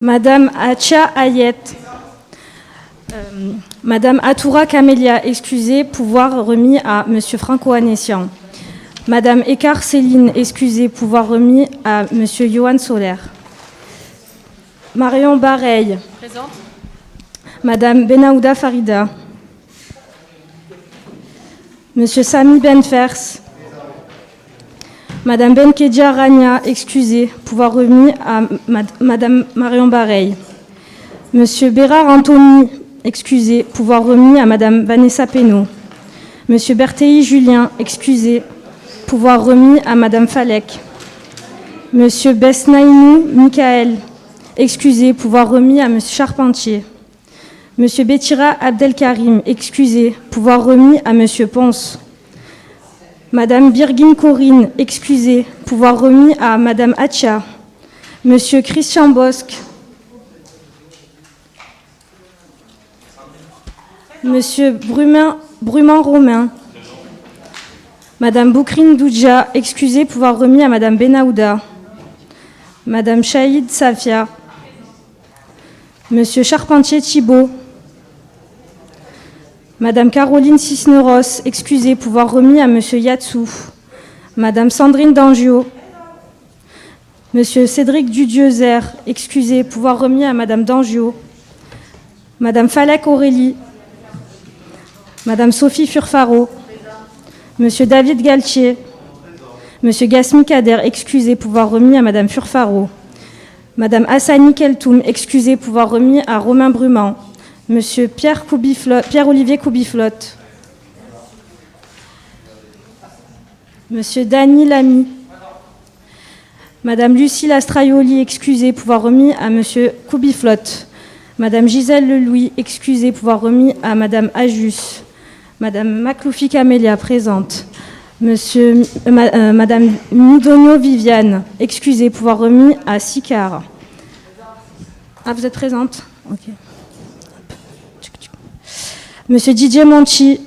Madame Acha Ayet. Madame Atoura Camélia, excusez, pouvoir remis à Monsieur Franco Anessian. Madame Ekar Céline, excusez, pouvoir remis à Monsieur Johan Soler. Marion Bareil. Présente. Madame Benaouda Farida. Monsieur Sami Benfers. Madame Benkedja Rania, excusez, pouvoir remis à Madame Marion Bareil. Monsieur Bérard Anthony, excusez, pouvoir remis à Madame Vanessa Pénaud. Monsieur Berthéi Julien, excusez, pouvoir remis à Madame Falek. Monsieur Besnaïnou Michael, excusez, pouvoir remis à Monsieur Charpentier. Monsieur Betira Abdelkarim, excusez, pouvoir remis à Monsieur Ponce. Madame Birgin Corinne, excusez, pouvoir remis à Madame Acha. Monsieur Christian Bosque. Monsieur Bruman Romain. Madame Boukrine Doudja, excusez, pouvoir remis à Madame Benaouda. Madame Chaïd Safia. Monsieur Charpentier Thibault. Madame Caroline Cisneros, excusez, pouvoir remis à Monsieur Yatsou. Madame Sandrine Dangio. Monsieur Cédric Dudiezer, excusez, pouvoir remis à Madame Dangio. Madame Falek Aurélie. Madame Sophie Furfaro. Monsieur David Galtier. Monsieur Gasmi Kader, excusez, pouvoir remis à Madame Furfaro. Madame Hassani Keltoum, excusez, pouvoir remis à Romain Brumand. Monsieur Pierre-Olivier Koubiflotte. Monsieur Dany Lamy. Madame Lucie Lastraioli, excusez, pouvoir remis à Monsieur Koubiflotte. Madame Gisèle Lelouis, excusez, pouvoir remis à Madame Ajus. Madame Macloufi Camélia, présente. Madame Midonio Viviane, excusez, pouvoir remis à Sicard. Ah, vous êtes présente? Ok. Monsieur Didier Monchi.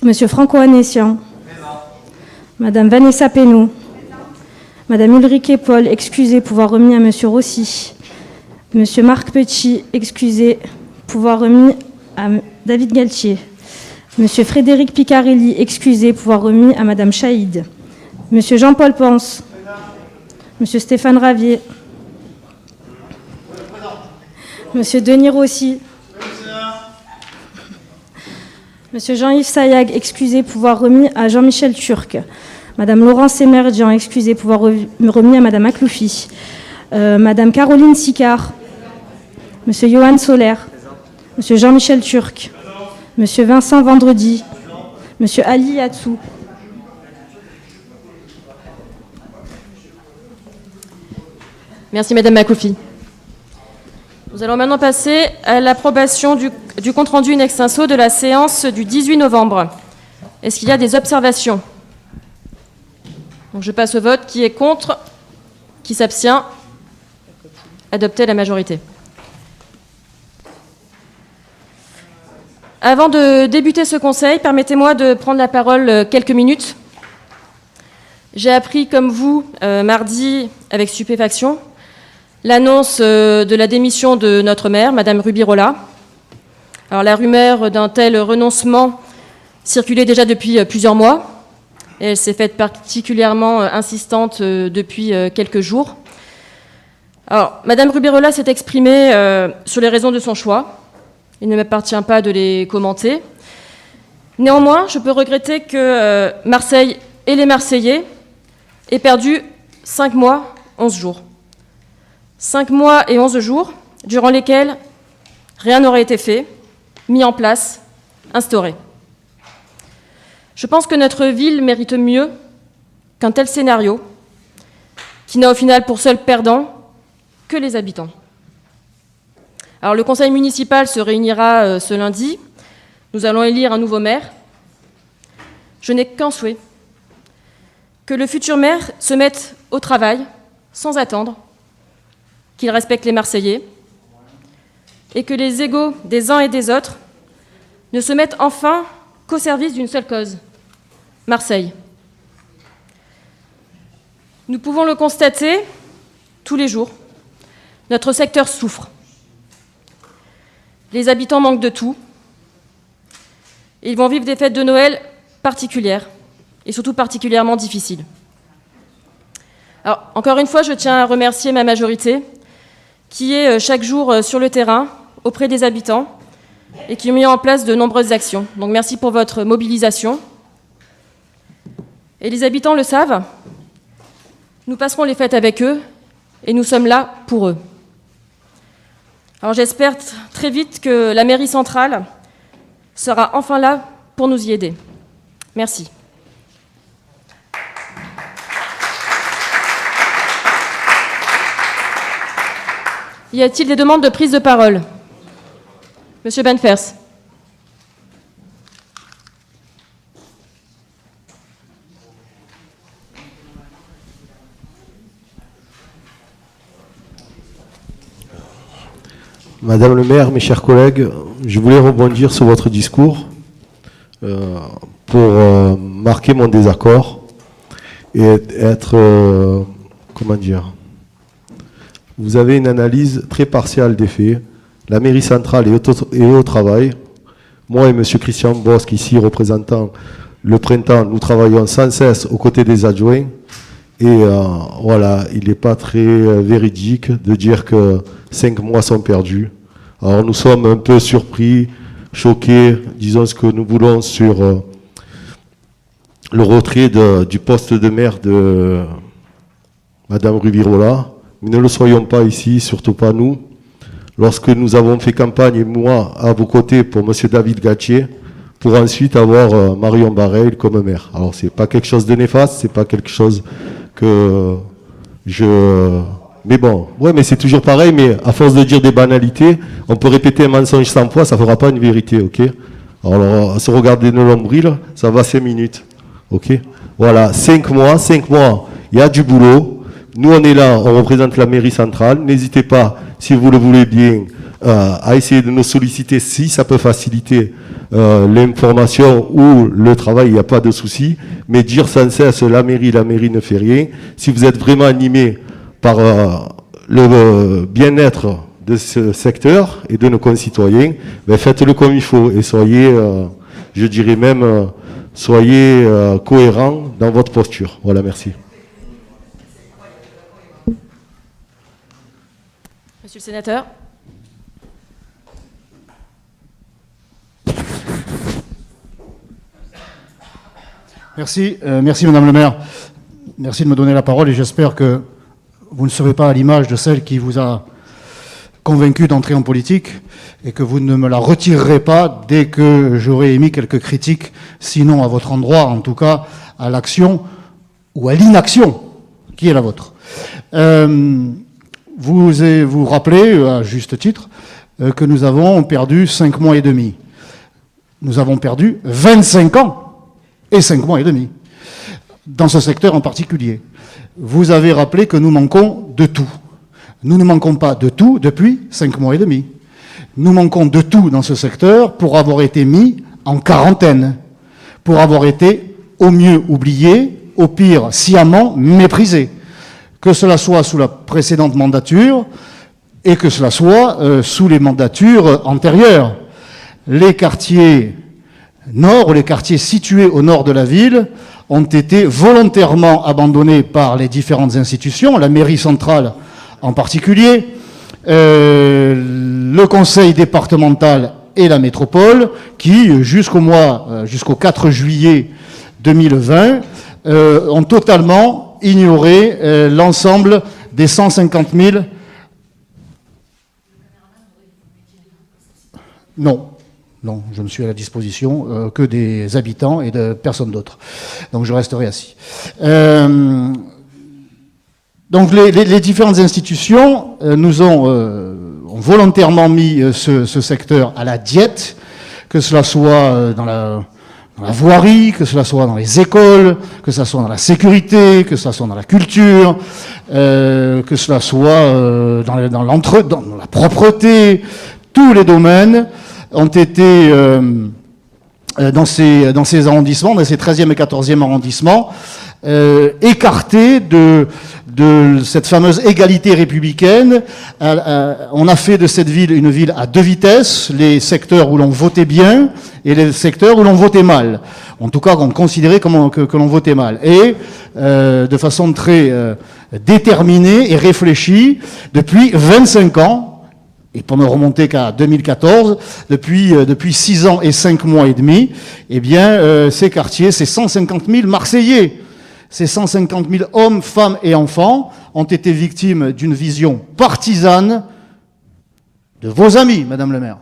Monsieur Franco Anessian. Madame Vanessa Pénaud. Madame Ulrike Paul, excusez, pouvoir remis à Monsieur Rossi. Monsieur Marc Petit, excusez, pouvoir remis à David Galtier. Monsieur Frédéric Picarelli, excusez, pouvoir remis à Madame Chaïd. Monsieur Jean-Paul Ponce. Monsieur Stéphane Ravier. Monsieur Denis Rossi. Monsieur Jean-Yves Sayag, excusez, pouvoir remis à Jean-Michel Turc. Madame Laurence Emerdian, excusez, pouvoir remis à Madame Akloufi. Madame Caroline Sicard. Monsieur Johan Soler. Monsieur Jean-Michel Turc. Monsieur Vincent Vendredi. Monsieur Ali Yatsou. Merci Madame Makoufi. Nous allons maintenant passer à l'approbation du compte-rendu in extenso de la séance du 18 novembre. Est-ce qu'il y a des observations? Donc je passe au vote. Qui est contre? Qui s'abstient? Adopté à la majorité. Avant de débuter ce conseil, permettez-moi de prendre la parole quelques minutes. J'ai appris, comme vous, mardi, avec stupéfaction, l'annonce de la démission de notre maire, Madame Rubirola. Alors la rumeur d'un tel renoncement circulait déjà depuis plusieurs mois. Et elle s'est faite particulièrement insistante depuis quelques jours. Alors, Madame Rubirola s'est exprimée sur les raisons de son choix. Il ne m'appartient pas de les commenter. Néanmoins, je peux regretter que Marseille et les Marseillais aient perdu 5 mois, 11 jours. 5 mois et 11 jours, durant lesquels rien n'aurait été fait, mis en place, instauré. Je pense que notre ville mérite mieux qu'un tel scénario, qui n'a au final pour seul perdant que les habitants. Alors le conseil municipal se réunira ce lundi. Nous allons élire un nouveau maire. Je n'ai qu'un souhait, que le futur maire se mette au travail sans attendre, qu'il respecte les Marseillais et que les égos des uns et des autres ne se mettent enfin qu'au service d'une seule cause, Marseille. Nous pouvons le constater tous les jours, Notre secteur souffre. Les habitants manquent de tout. Ils vont vivre des fêtes de Noël particulières et surtout particulièrement difficiles. Alors, encore une fois, je tiens à remercier ma majorité qui est chaque jour sur le terrain auprès des habitants et qui a mis en place de nombreuses actions. Donc merci pour votre mobilisation. Et les habitants le savent, nous passerons les fêtes avec eux et nous sommes là pour eux. Alors j'espère très vite que la mairie centrale sera enfin là pour nous y aider. Merci. Y a-t-il des demandes de prise de parole? Monsieur Benfers. Madame le maire, mes chers collègues, je voulais rebondir sur votre discours pour marquer mon désaccord et être, comment dire, vous avez une analyse très partiale des faits. La mairie centrale est au travail. Moi et M. Christian Bosque, ici représentant le printemps, nous travaillons sans cesse aux côtés des adjoints. Et voilà, il n'est pas très véridique de dire que 5 mois sont perdus. Alors nous sommes un peu surpris, choqués, disons ce que nous voulons sur le retrait du poste de maire de Madame Rubirola. Mais ne le soyons pas ici, surtout pas nous. Lorsque nous avons fait campagne, et moi, à vos côtés, pour M. David Gattier, pour ensuite avoir Marion Bareil comme maire. Alors, c'est pas quelque chose de néfaste, c'est pas quelque chose que mais bon, ouais, mais c'est toujours pareil, mais à force de dire des banalités, on peut répéter un mensonge 100 fois, ça fera pas une vérité, ok? Alors, se regarder de nombril, ça va 5 minutes, ok? Voilà, 5 mois, il y a du boulot. Nous, on est là, on représente la mairie centrale. N'hésitez pas, si vous le voulez bien, à essayer de nous solliciter si ça peut faciliter l'information ou le travail, il n'y a pas de souci. Mais dire sans cesse la mairie ne fait rien. Si vous êtes vraiment animé par le bien-être de ce secteur et de nos concitoyens, ben faites-le comme il faut et soyez, je dirais même, soyez cohérents dans votre posture. Voilà, merci. Monsieur le sénateur. Merci, merci Madame le maire. Merci de me donner la parole et j'espère que vous ne serez pas à l'image de celle qui vous a convaincu d'entrer en politique et que vous ne me la retirerez pas dès que j'aurai émis quelques critiques, sinon à votre endroit, en tout cas à l'action ou à l'inaction qui est la vôtre. Vous rappelez, à juste titre, que nous avons perdu 5 mois et demi. Nous avons perdu 25 ans et 5 mois et demi, dans ce secteur en particulier. Vous avez rappelé que nous manquons de tout. Nous ne manquons pas de tout depuis 5 mois et demi. Nous manquons de tout dans ce secteur pour avoir été mis en quarantaine, pour avoir été au mieux oubliés, au pire sciemment méprisés. Que cela soit sous la précédente mandature et que cela soit sous les mandatures antérieures. Les quartiers nord, ou les quartiers situés au nord de la ville, ont été volontairement abandonnés par les différentes institutions, la mairie centrale en particulier, le conseil départemental et la métropole, qui, jusqu'au 4 juillet 2020, ont totalement ignoré l'ensemble des 150 000... Non, je ne suis à la disposition que des habitants et de personne d'autre. Donc je resterai assis. Donc les différentes institutions nous ont volontairement mis ce secteur à la diète, que cela soit dans la voirie, que cela soit dans les écoles, que cela soit dans la sécurité, que cela soit dans la culture, que cela soit dans la propreté. Tous les domaines ont été dans ces arrondissements, dans ces 13e et 14e arrondissements, écartés de de cette fameuse égalité républicaine. On a fait de cette ville une ville à deux vitesses, les secteurs où l'on votait bien et les secteurs où l'on votait mal. En tout cas, on considérait que l'on votait mal. Et de façon très déterminée et réfléchie, depuis 25 ans, et pour ne remonter qu'à 2014, depuis 6 ans et 5 mois et demi, eh bien, ces quartiers, ces 150 000 Marseillais, ces 150 000 hommes, femmes et enfants ont été victimes d'une vision partisane de vos amis, Madame le maire,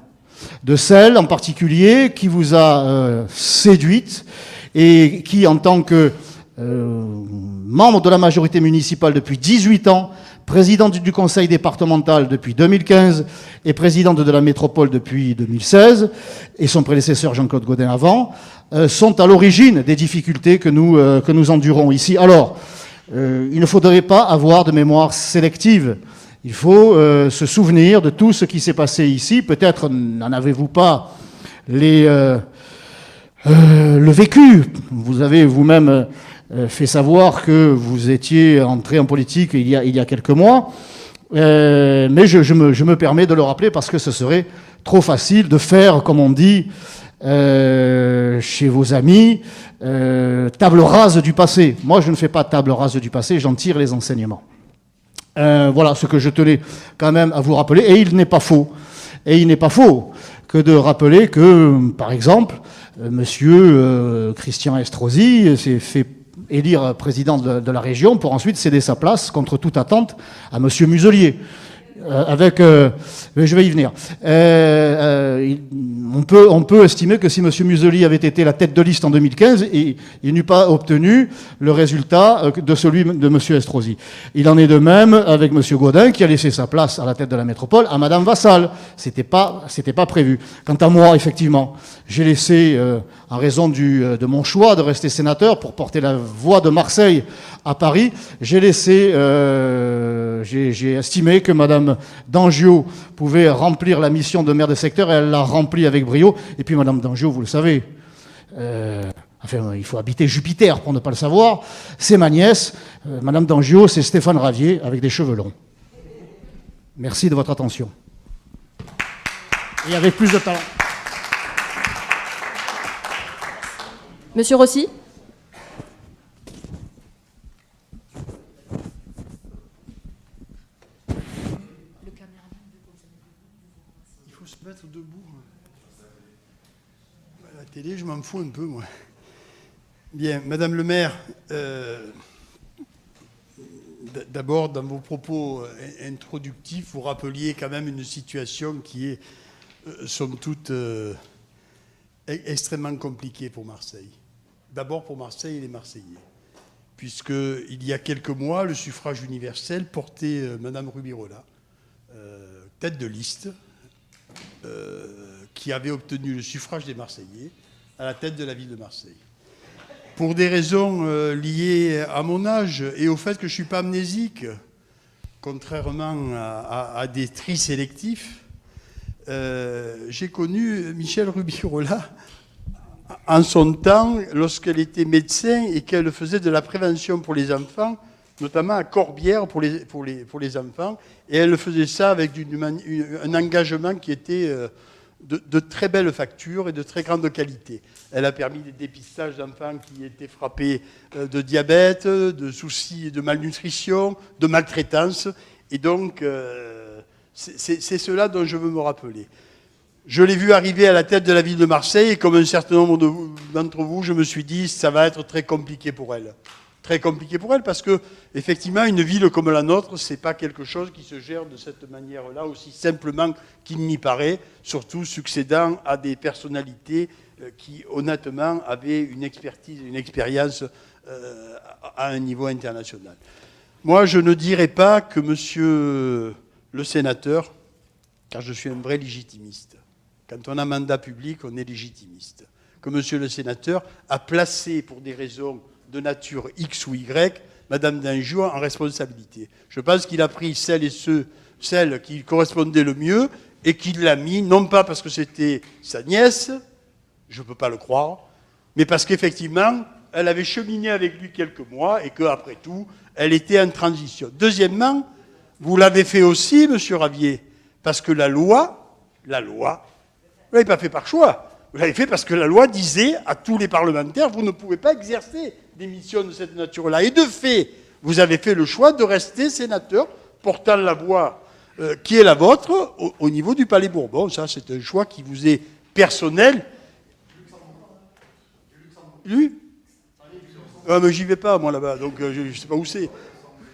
de celle en particulier qui vous a séduite et qui, en tant que membre de la majorité municipale depuis 18 ans, présidente du conseil départemental depuis 2015 et présidente de la métropole depuis 2016, et son prédécesseur Jean-Claude Gaudin avant, sont à l'origine des difficultés que nous endurons ici. Alors, il ne faudrait pas avoir de mémoire sélective. Il faut se souvenir de tout ce qui s'est passé ici. Peut-être n'en avez-vous pas le vécu. Vous avez vous-même fait savoir que vous étiez entré en politique il y a quelques mois, mais je me permets de le rappeler parce que ce serait trop facile de faire, comme on dit chez vos amis, table rase du passé. Moi, je ne fais pas table rase du passé, j'en tire les enseignements. Voilà ce que je tenais quand même à vous rappeler, et il n'est pas faux que de rappeler que, par exemple, monsieur Christian Estrosi s'est fait élire président de la région pour ensuite céder sa place contre toute attente à monsieur Muselier. Je vais y venir. On peut estimer que si monsieur Muselier avait été la tête de liste en 2015, il n'eût pas obtenu le résultat de celui de monsieur Estrosi. Il en est de même avec monsieur Gaudin qui a laissé sa place à la tête de la métropole à madame Vassal. C'était pas prévu. Quant à moi, effectivement, j'ai laissé, en raison de mon choix de rester sénateur pour porter la voix de Marseille à Paris, j'ai estimé que madame Dangiot pouvait remplir la mission de maire de secteur, et elle l'a remplie avec brio. Et puis madame Dangiot, vous le savez, il faut habiter Jupiter pour ne pas le savoir, c'est ma nièce. Madame Dangiot, c'est Stéphane Ravier avec des cheveux longs. Merci de votre attention. Et avec plus de talent. Monsieur Rossi. Il faut se mettre debout. La télé, je m'en fous un peu, moi. Bien, Madame le maire, d'abord, dans vos propos introductifs, vous rappeliez quand même une situation qui est, somme toute, extrêmement compliquée pour Marseille. D'abord pour Marseille et les Marseillais. Puisqu'il y a quelques mois, le suffrage universel portait Madame Rubirola, tête de liste, qui avait obtenu le suffrage des Marseillais à la tête de la ville de Marseille. Pour des raisons liées à mon âge et au fait que je ne suis pas amnésique, contrairement à des tris sélectifs, j'ai connu Michèle Rubirola en son temps, lorsqu'elle était médecin et qu'elle faisait de la prévention pour les enfants, notamment à Corbière pour les enfants, et elle faisait ça avec un engagement qui était de très belles factures et de très grande qualité. Elle a permis des dépistages d'enfants qui étaient frappés de diabète, de soucis de malnutrition, de maltraitance, et donc c'est cela dont je veux me rappeler. Je l'ai vu arriver à la tête de la ville de Marseille, et comme un certain nombre d'entre vous, je me suis dit, ça va être très compliqué pour elle. Très compliqué pour elle, parce que, effectivement, une ville comme la nôtre, c'est pas quelque chose qui se gère de cette manière-là, aussi simplement qu'il n'y paraît, surtout succédant à des personnalités qui, honnêtement, avaient une expertise, une expérience à un niveau international. Moi, je ne dirais pas que monsieur le sénateur, car je suis un vrai légitimiste. Quand on a mandat public, on est légitimiste. Que monsieur le sénateur a placé, pour des raisons de nature X ou Y, madame Dangiot en responsabilité. Je pense qu'il a pris celles qui correspondaient le mieux et qu'il l'a mis, non pas parce que c'était sa nièce, je ne peux pas le croire, mais parce qu'effectivement, elle avait cheminé avec lui quelques mois et qu'après tout, elle était en transition. Deuxièmement, vous l'avez fait aussi, monsieur Ravier, parce que la loi, vous ne l'avez pas fait par choix. Vous l'avez fait parce que la loi disait à tous les parlementaires, vous ne pouvez pas exercer des missions de cette nature-là. Et de fait, vous avez fait le choix de rester sénateur, portant la voix qui est la vôtre au niveau du Palais Bourbon. Ça, c'est un choix qui vous est personnel. Lui ? Ah, mais j'y vais pas, moi, là-bas, donc je ne sais pas où c'est.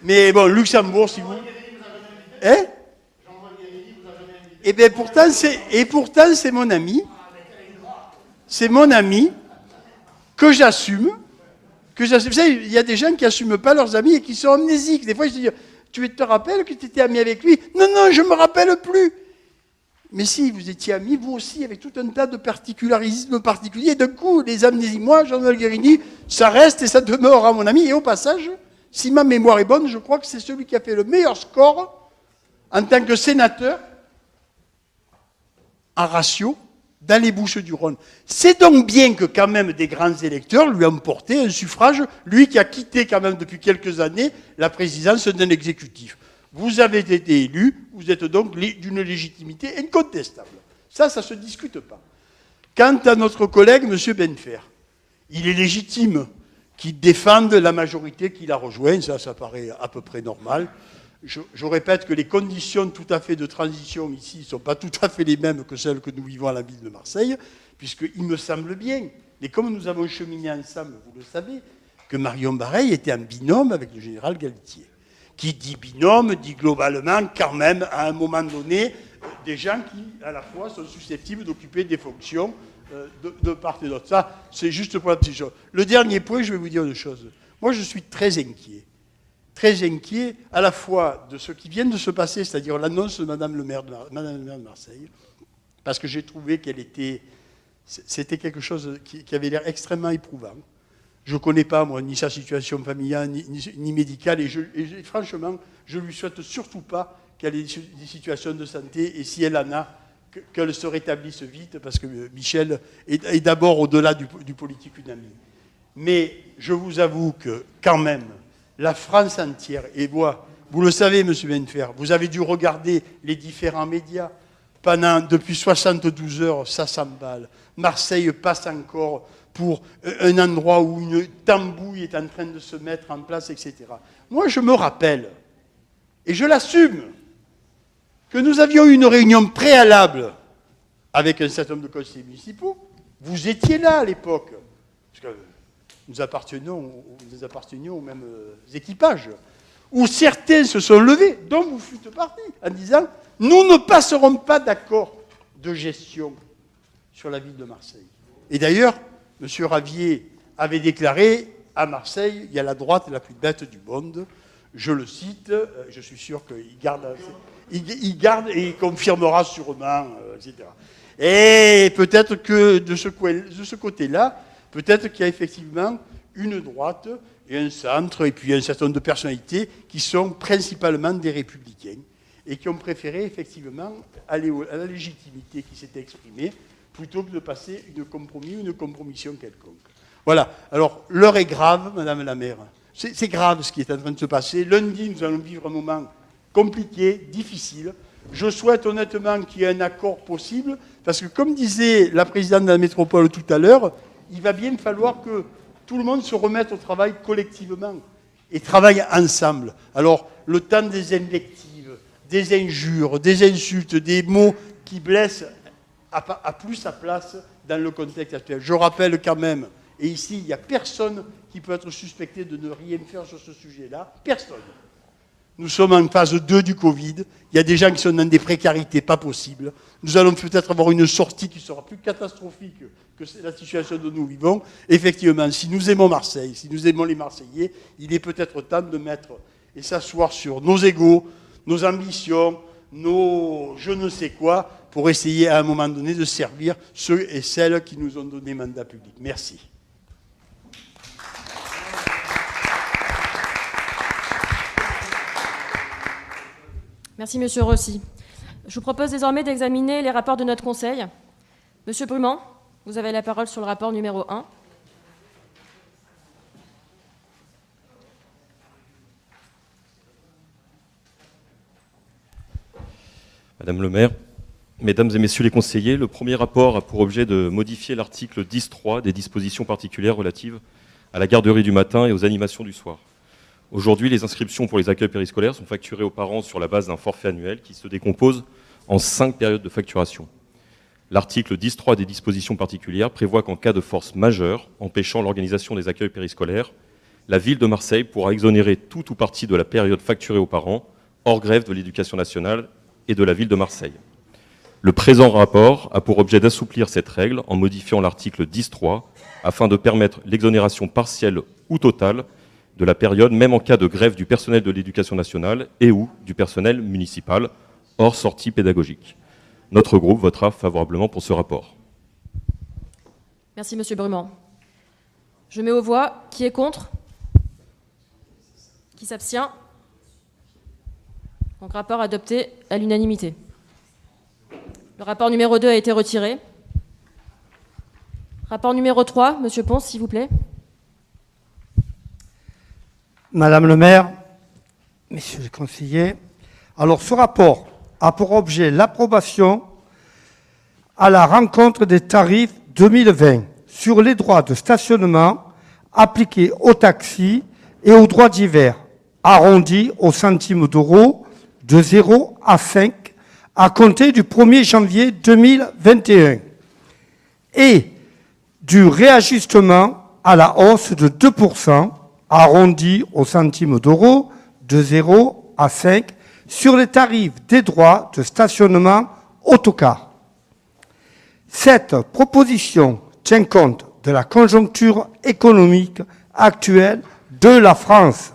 Mais bon, Luxembourg, si vous... Hein ? Et bien, pourtant, c'est mon ami. C'est mon ami que j'assume. Vous savez, il y a des gens qui n'assument pas leurs amis et qui sont amnésiques. Des fois, je dis, tu te rappelles que tu étais ami avec lui ? Non, je ne me rappelle plus. Mais si, vous étiez amis, vous aussi, avec tout un tas de particularismes particuliers. D'un coup, les amnésies, moi, Jean-Noël Guérini, ça reste et ça demeurera mon ami. Et au passage, si ma mémoire est bonne, je crois que c'est celui qui a fait le meilleur score en tant que sénateur en ratio dans les Bouches-du-Rhône. C'est donc bien que quand même des grands électeurs lui ont porté un suffrage, lui qui a quitté quand même depuis quelques années la présidence d'un exécutif. Vous avez été élu, vous êtes donc d'une légitimité incontestable. Ça ne se discute pas. Quant à notre collègue, M. Benfer, il est légitime qu'il défende la majorité qu'il a rejoint, ça paraît à peu près normal. Je répète que les conditions tout à fait de transition ici ne sont pas tout à fait les mêmes que celles que nous vivons à la ville de Marseille, puisqu'il me semble bien, mais comme nous avons cheminé ensemble, vous le savez, que Marion Bareil était en binôme avec le général Galtier. Qui dit binôme, dit globalement quand même, à un moment donné, des gens qui, à la fois, sont susceptibles d'occuper des fonctions de part et d'autre. Ça, c'est juste pour la petite chose. Le dernier point, je vais vous dire une chose. Moi, je suis très inquiet à la fois de ce qui vient de se passer, c'est-à-dire l'annonce de Madame le maire de Marseille, parce que j'ai trouvé c'était quelque chose qui avait l'air extrêmement éprouvant. Je ne connais pas, moi, ni sa situation familiale, ni médicale, et franchement, je ne lui souhaite surtout pas qu'elle ait des situations de santé, et si elle en a, qu'elle se rétablisse vite, parce que Michel est d'abord au-delà du politique une amie. Mais je vous avoue que, quand même, la France entière, et vous le savez, M. Benfer, vous avez dû regarder les différents médias. Depuis 72 heures, ça s'emballe. Marseille passe encore pour un endroit où une tambouille est en train de se mettre en place, etc. Moi, je me rappelle, et je l'assume, que nous avions eu une réunion préalable avec un certain nombre de conseillers municipaux. Vous étiez là à l'époque, parce que nous appartenions aux mêmes équipages, où certains se sont levés, dont vous fûtes partis, en disant « Nous ne passerons pas d'accord de gestion sur la ville de Marseille ». Et d'ailleurs, M. Ravier avait déclaré « À Marseille, il y a la droite la plus bête du monde ». Je le cite, je suis sûr qu'il garde et il confirmera sûrement, etc. Et peut-être que de ce côté-là, peut-être qu'il y a effectivement une droite et un centre, et puis un certain nombre de personnalités qui sont principalement des républicains et qui ont préféré effectivement aller à la légitimité qui s'était exprimée plutôt que de passer une compromission quelconque. Voilà. Alors, l'heure est grave, Madame la maire. C'est grave ce qui est en train de se passer. Lundi, nous allons vivre un moment compliqué, difficile. Je souhaite honnêtement qu'il y ait un accord possible, parce que comme disait la présidente de la métropole tout à l'heure, il va bien falloir que tout le monde se remette au travail collectivement et travaille ensemble. Alors, le temps des invectives, des injures, des insultes, des mots qui blessent a plus sa place dans le contexte actuel. Je rappelle quand même, et ici, il n'y a personne qui peut être suspecté de ne rien faire sur ce sujet-là. Personne. Nous sommes en phase 2 du Covid. Il y a des gens qui sont dans des précarités pas possibles. Nous allons peut-être avoir une sortie qui sera plus catastrophique que la situation dont nous vivons. Effectivement, si nous aimons Marseille, si nous aimons les Marseillais, il est peut-être temps de mettre et s'asseoir sur nos égos, nos ambitions, nos je ne sais quoi, pour essayer à un moment donné de servir ceux et celles qui nous ont donné mandat public. Merci. Merci, Monsieur Rossi. Je vous propose désormais d'examiner les rapports de notre Conseil. Monsieur Brumand, vous avez la parole sur le rapport numéro 1. Madame le maire, mesdames et messieurs les conseillers, le premier rapport a pour objet de modifier l'article 10.3 des dispositions particulières relatives à la garderie du matin et aux animations du soir. Aujourd'hui, les inscriptions pour les accueils périscolaires sont facturées aux parents sur la base d'un forfait annuel qui se décompose en 5 périodes de facturation. L'article 10.3 des dispositions particulières prévoit qu'en cas de force majeure empêchant l'organisation des accueils périscolaires, la ville de Marseille pourra exonérer tout ou partie de la période facturée aux parents, hors grève de l'Éducation nationale et de la ville de Marseille. Le présent rapport a pour objet d'assouplir cette règle en modifiant l'article 10.3 afin de permettre l'exonération partielle ou totale de la période, même en cas de grève du personnel de l'Éducation nationale et ou du personnel municipal, hors sortie pédagogique. Notre groupe votera favorablement pour ce rapport. Merci, Monsieur Brumand. Je mets aux voix. Qui est contre? Qui s'abstient? Donc, rapport adopté à l'unanimité. Le rapport numéro 2 a été retiré. Rapport numéro 3, Monsieur Ponce, s'il vous plaît. Madame le maire, messieurs les conseillers, alors ce rapport a pour objet l'approbation à la rencontre des tarifs 2020 sur les droits de stationnement appliqués aux taxis et aux droits divers, arrondis au centime d'euro de 0 à 5 à compter du 1er janvier 2021 et du réajustement à la hausse de 2%, arrondi au centime d'euro de 0 à 5 sur les tarifs des droits de stationnement autocar. Cette proposition tient compte de la conjoncture économique actuelle de la France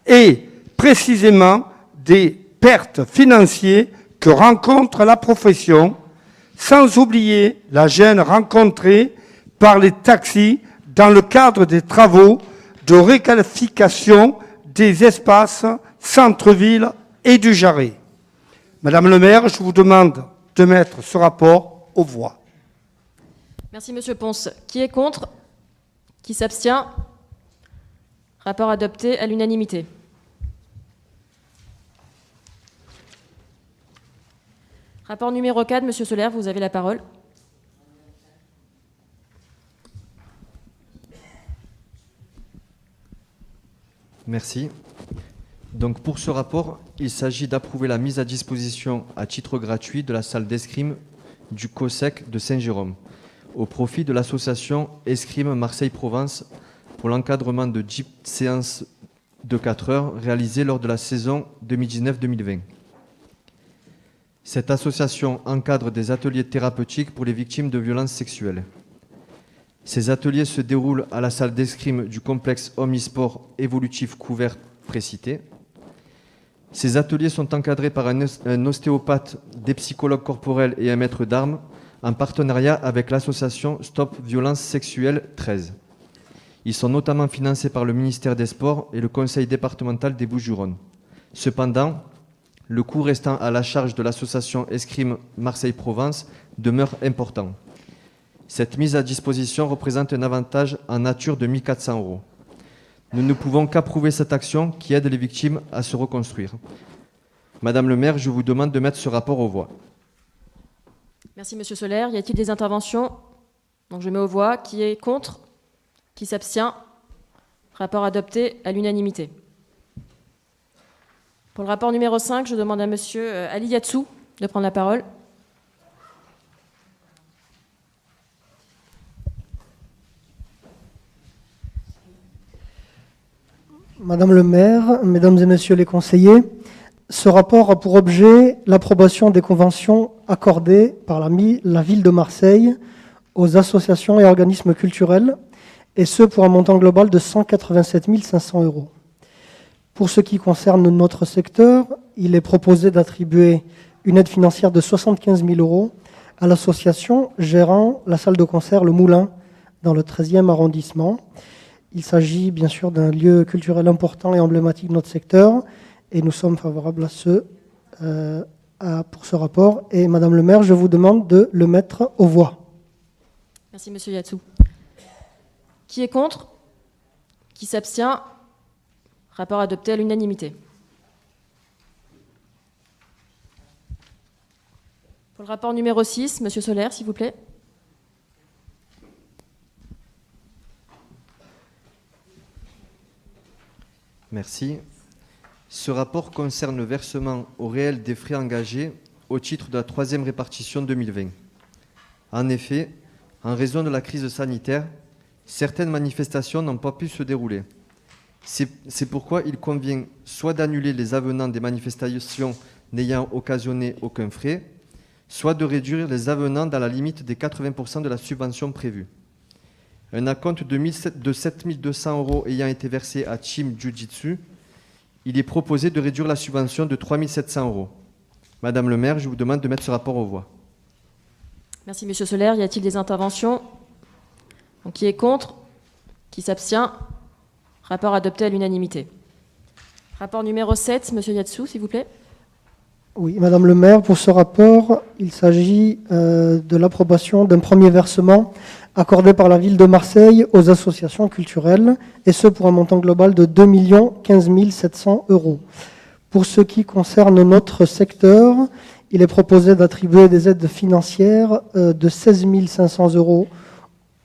et précisément des pertes financières que rencontre la profession, sans oublier la gêne rencontrée par les taxis dans le cadre des travaux de réqualification des espaces centre-ville et du Jarret. Madame le maire, je vous demande de mettre ce rapport aux voix. Merci, Monsieur Ponce. Qui est contre? Qui s'abstient? Rapport adopté à l'unanimité. Rapport numéro 4, Monsieur Solaire, vous avez la parole. Merci. Donc pour ce rapport, il s'agit d'approuver la mise à disposition à titre gratuit de la salle d'escrime du COSEC de Saint-Jérôme au profit de l'association Escrime Marseille-Provence pour l'encadrement de 10 séances de 4 heures réalisées lors de la saison 2019-2020. Cette association encadre des ateliers thérapeutiques pour les victimes de violences sexuelles. Ces ateliers se déroulent à la salle d'escrime du complexe Omnisport évolutif couvert précité. Ces ateliers sont encadrés par un ostéopathe, des psychologues corporels et un maître d'armes en partenariat avec l'association Stop Violence Sexuelle 13. Ils sont notamment financés par le ministère des Sports et le conseil départemental des Bouches-du-Rhône. Cependant, le coût restant à la charge de l'association Escrime Marseille-Provence demeure important. Cette mise à disposition représente un avantage en nature de 1 400 €. Nous ne pouvons qu'approuver cette action qui aide les victimes à se reconstruire. Madame le maire, je vous demande de mettre ce rapport aux voix. Merci, Monsieur Solaire. Y a-t-il des interventions? Donc je mets aux voix. Qui est contre? Qui s'abstient? Rapport adopté à l'unanimité. Pour le rapport numéro 5, je demande à Monsieur Ali Yatsou de prendre la parole. Madame le maire, mesdames et messieurs les conseillers, ce rapport a pour objet l'approbation des conventions accordées par la ville de Marseille aux associations et organismes culturels, et ce pour un montant global de 187 500 €. Pour ce qui concerne notre secteur, il est proposé d'attribuer une aide financière de 75 000 € à l'association gérant la salle de concert Le Moulin dans le 13e arrondissement. Il s'agit bien sûr d'un lieu culturel important et emblématique de notre secteur et nous sommes favorables pour ce rapport. Et Madame le maire, je vous demande de le mettre aux voix. Merci Monsieur Yatsou. Qui est contre? Qui s'abstient? Rapport adopté à l'unanimité. Pour le rapport numéro 6, Monsieur Solaire, s'il vous plaît. Merci. Ce rapport concerne le versement au réel des frais engagés au titre de la 3e répartition 2020. En effet, en raison de la crise sanitaire, certaines manifestations n'ont pas pu se dérouler. C'est pourquoi il convient soit d'annuler les avenants des manifestations n'ayant occasionné aucun frais, soit de réduire les avenants dans la limite des 80% de la subvention prévue. Un acompte de 7 200 € ayant été versé à Team Jiu-Jitsu, il est proposé de réduire la subvention de 3 700 €. Madame le maire, je vous demande de mettre ce rapport aux voix. Merci, Monsieur Solaire. Y a-t-il des interventions? Donc, qui est contre? Qui s'abstient? Rapport adopté à l'unanimité. Rapport numéro 7, Monsieur Yatsou, s'il vous plaît. Oui, Madame le maire, pour ce rapport, il s'agit de l'approbation d'un premier versement accordé par la ville de Marseille aux associations culturelles, et ce pour un montant global de 2 15 700 €. Pour ce qui concerne notre secteur, il est proposé d'attribuer des aides financières de 16 500 €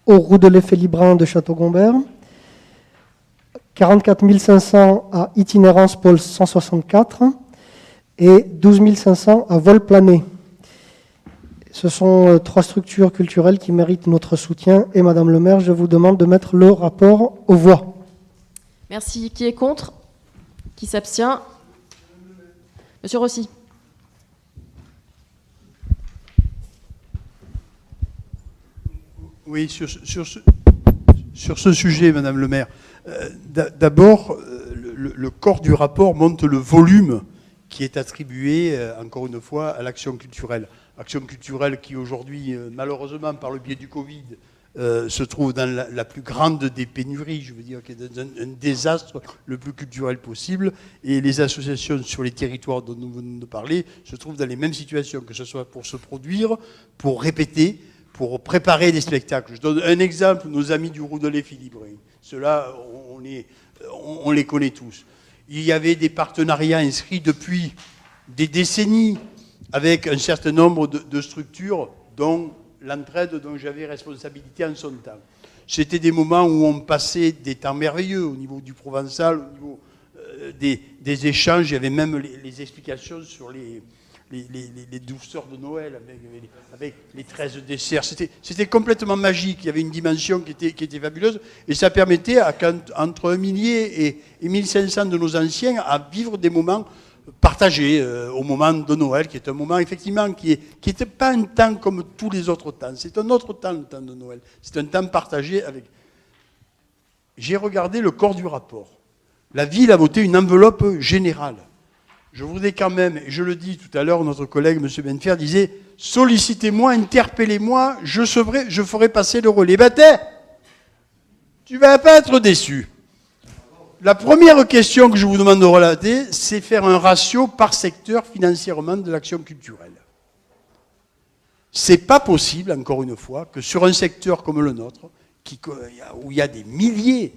au Roudelet Félibrin de Château-Gombert, 44 500 à Itinérance Pôle 164 et 12 500 à Vol Plané. Ce sont 3 structures culturelles qui méritent notre soutien. Et Madame le maire, je vous demande de mettre le rapport aux voix. Merci. Qui est contre? Qui s'abstient? Monsieur Rossi. Oui, sur ce sujet, Madame le maire, d'abord, le corps du rapport montre le volume qui est attribué, encore une fois, à l'action culturelle. Action culturelle qui aujourd'hui, malheureusement, par le biais du Covid, se trouve dans la plus grande des pénuries, je veux dire, qui est dans un désastre le plus culturel possible. Et les associations sur les territoires dont nous venons de parler se trouvent dans les mêmes situations, que ce soit pour se produire, pour répéter, pour préparer des spectacles. Je donne un exemple, nos amis du Roudelet Félibrin. Ceux-là, on les connaît tous. Il y avait des partenariats inscrits depuis des décennies avec un certain nombre de structures, dont l'entraide dont j'avais responsabilité en son temps. C'était des moments où on passait des temps merveilleux au niveau du Provençal, au niveau des échanges. Il y avait même les explications sur les douceurs de Noël avec les 13 desserts. C'était complètement magique. Il y avait une dimension qui était fabuleuse et ça permettait entre 1 millier et 1500 de nos anciens à vivre des moments partagés au moment de Noël, qui est un moment effectivement qui n'était pas un temps comme tous les autres temps. C'est un autre temps, le temps de Noël. C'est un temps partagé avec... J'ai regardé le corps du rapport. La ville a voté une enveloppe générale. Je voudrais quand même, et je le dis tout à l'heure, notre collègue M. Benfer disait « Sollicitez-moi, interpellez-moi, je ferai passer le relais. » Ben tu ne vas pas être déçu. La première question que je vous demande de relater, c'est faire un ratio par secteur financièrement de l'action culturelle. C'est pas possible, encore une fois, que sur un secteur comme le nôtre, où il y a des milliers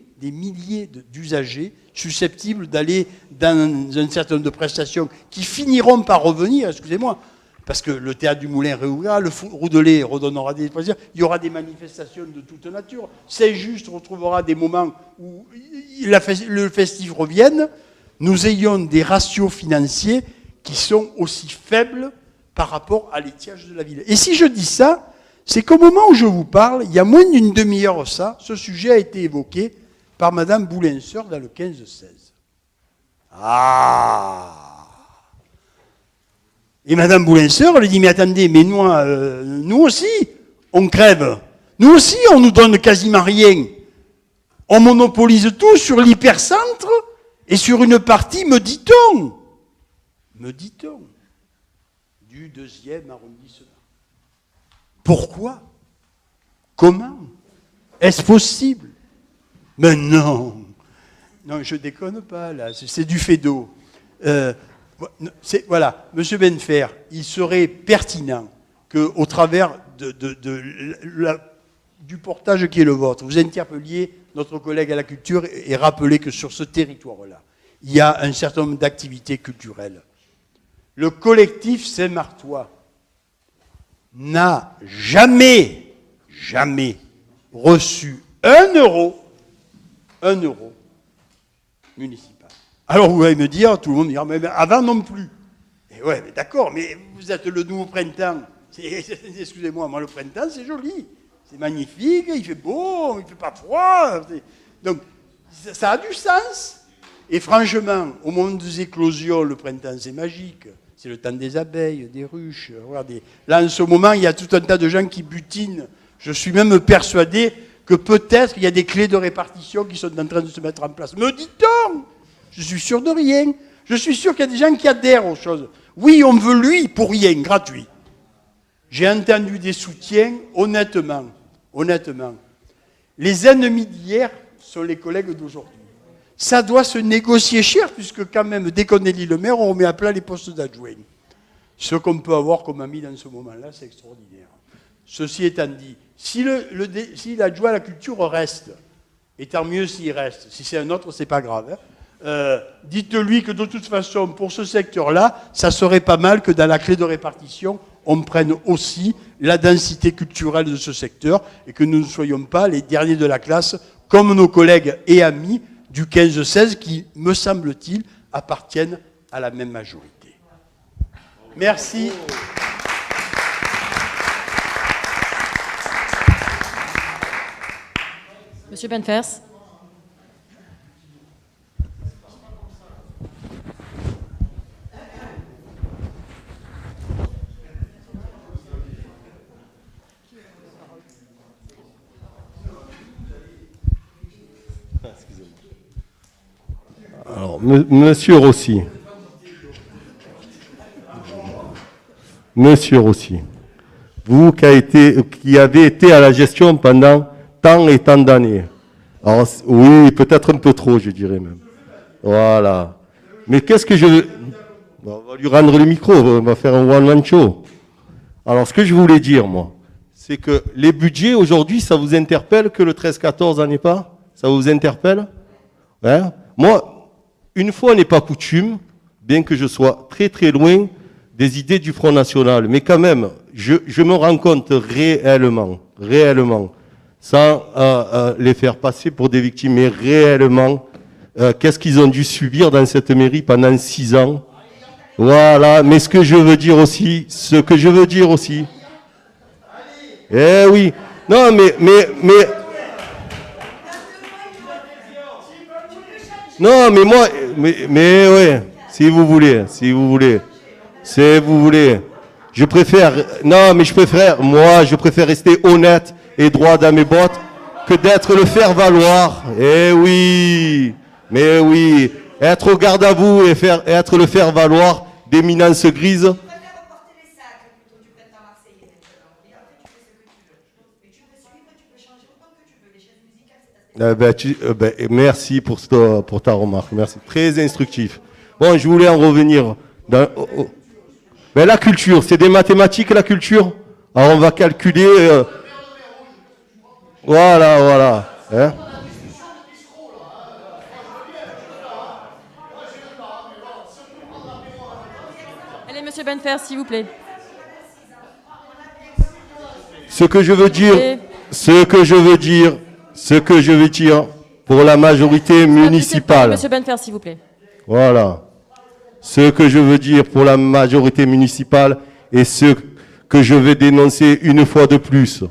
d'usagers susceptibles d'aller dans un certain nombre de prestations qui finiront par revenir, excusez-moi, parce que le théâtre du Moulin réouvrira, le Roudelet redonnera des plaisirs, il y aura des manifestations de toute nature. Saint-Just retrouvera des moments où le festif revienne. Nous ayons des ratios financiers qui sont aussi faibles par rapport à l'étiage de la ville. Et si je dis ça, c'est qu'au moment où je vous parle, il y a moins d'une demi-heure ce sujet a été évoqué par Madame Boulinseur dans le 15-16. Ah! Et Madame Boulinseur, elle dit, mais attendez, mais nous aussi, on crève. Nous aussi, on nous donne quasiment rien. On monopolise tout sur l'hypercentre et sur une partie, me dit-on, du 2e arrondissement. Pourquoi? Comment? Est-ce possible? Mais non, je déconne pas là, c'est du fait d'eau. Voilà, Monsieur Benfer, il serait pertinent qu'au travers du portage qui est le vôtre, vous interpelliez notre collègue à la culture et rappelez que sur ce territoire-là, il y a un certain nombre d'activités culturelles. Le collectif Saint-Martois, n'a jamais reçu un euro municipal. Alors vous allez me dire, tout le monde dira, mais avant non plus. Et ouais, mais d'accord, mais vous êtes le nouveau printemps. Excusez-moi, moi le printemps c'est joli, c'est magnifique, il fait beau, il fait pas froid. Donc ça a du sens. Et franchement, au moment des éclosions, le printemps c'est magique. C'est le temps des abeilles, des ruches. Regardez. Là, en ce moment, il y a tout un tas de gens qui butinent. Je suis même persuadé que peut-être il y a des clés de répartition qui sont en train de se mettre en place. Me dit-on? Je suis sûr de rien. Je suis sûr qu'il y a des gens qui adhèrent aux choses. Oui, on veut lui pour rien, gratuit. J'ai entendu des soutiens, honnêtement. Les ennemis d'hier sont les collègues d'aujourd'hui. Ça doit se négocier cher, puisque quand même, dès qu'on élit le maire, on remet à plat les postes d'adjoints. Ce qu'on peut avoir comme ami dans ce moment-là, c'est extraordinaire. Ceci étant dit, si l'adjoint à la culture reste, et tant mieux s'il reste, si c'est un autre, c'est pas grave, dites-lui que de toute façon, pour ce secteur-là, ça serait pas mal que dans la clé de répartition, on prenne aussi la densité culturelle de ce secteur, et que nous ne soyons pas les derniers de la classe, comme nos collègues et amis du 15-16 qui, me semble-t-il, appartiennent à la même majorité. Merci. Monsieur Benfers. Alors, Monsieur Rossi. Monsieur Rossi, vous qui avez été à la gestion pendant tant et tant d'années. Alors, oui, peut-être un peu trop, je dirais même. Voilà. Mais qu'est-ce que je veux... On va lui rendre le micro, on va faire un one-man show. Alors, ce que je voulais dire, moi, c'est que les budgets, aujourd'hui, ça vous interpelle que le 13-14 n'en est pas? Ça vous interpelle? Hein? Moi, une fois n'est pas coutume, bien que je sois très très loin des idées du Front National, mais quand même, je me rends compte réellement, sans les faire passer pour des victimes, mais réellement, qu'est-ce qu'ils ont dû subir dans cette mairie pendant 6 ans. Voilà, mais ce que je veux dire aussi, eh oui, non mais, non, mais moi, mais ouais, si vous voulez. Je préfère rester honnête et droit dans mes bottes que d'être le faire-valoir. Eh oui, mais oui, être au garde à vous et être le faire-valoir d'éminence grise. Merci pour ta remarque. Merci. Très instructif. Bon, je voulais en revenir. La culture, c'est des mathématiques, la culture. Alors, on va calculer... Voilà. Hein? Allez, monsieur Benfers, s'il vous plaît. Ce que je veux dire pour la majorité municipale. Monsieur Benfers, s'il vous plaît. Voilà. Ce que je veux dire pour la majorité municipale et ce que je vais dénoncer une fois de plus.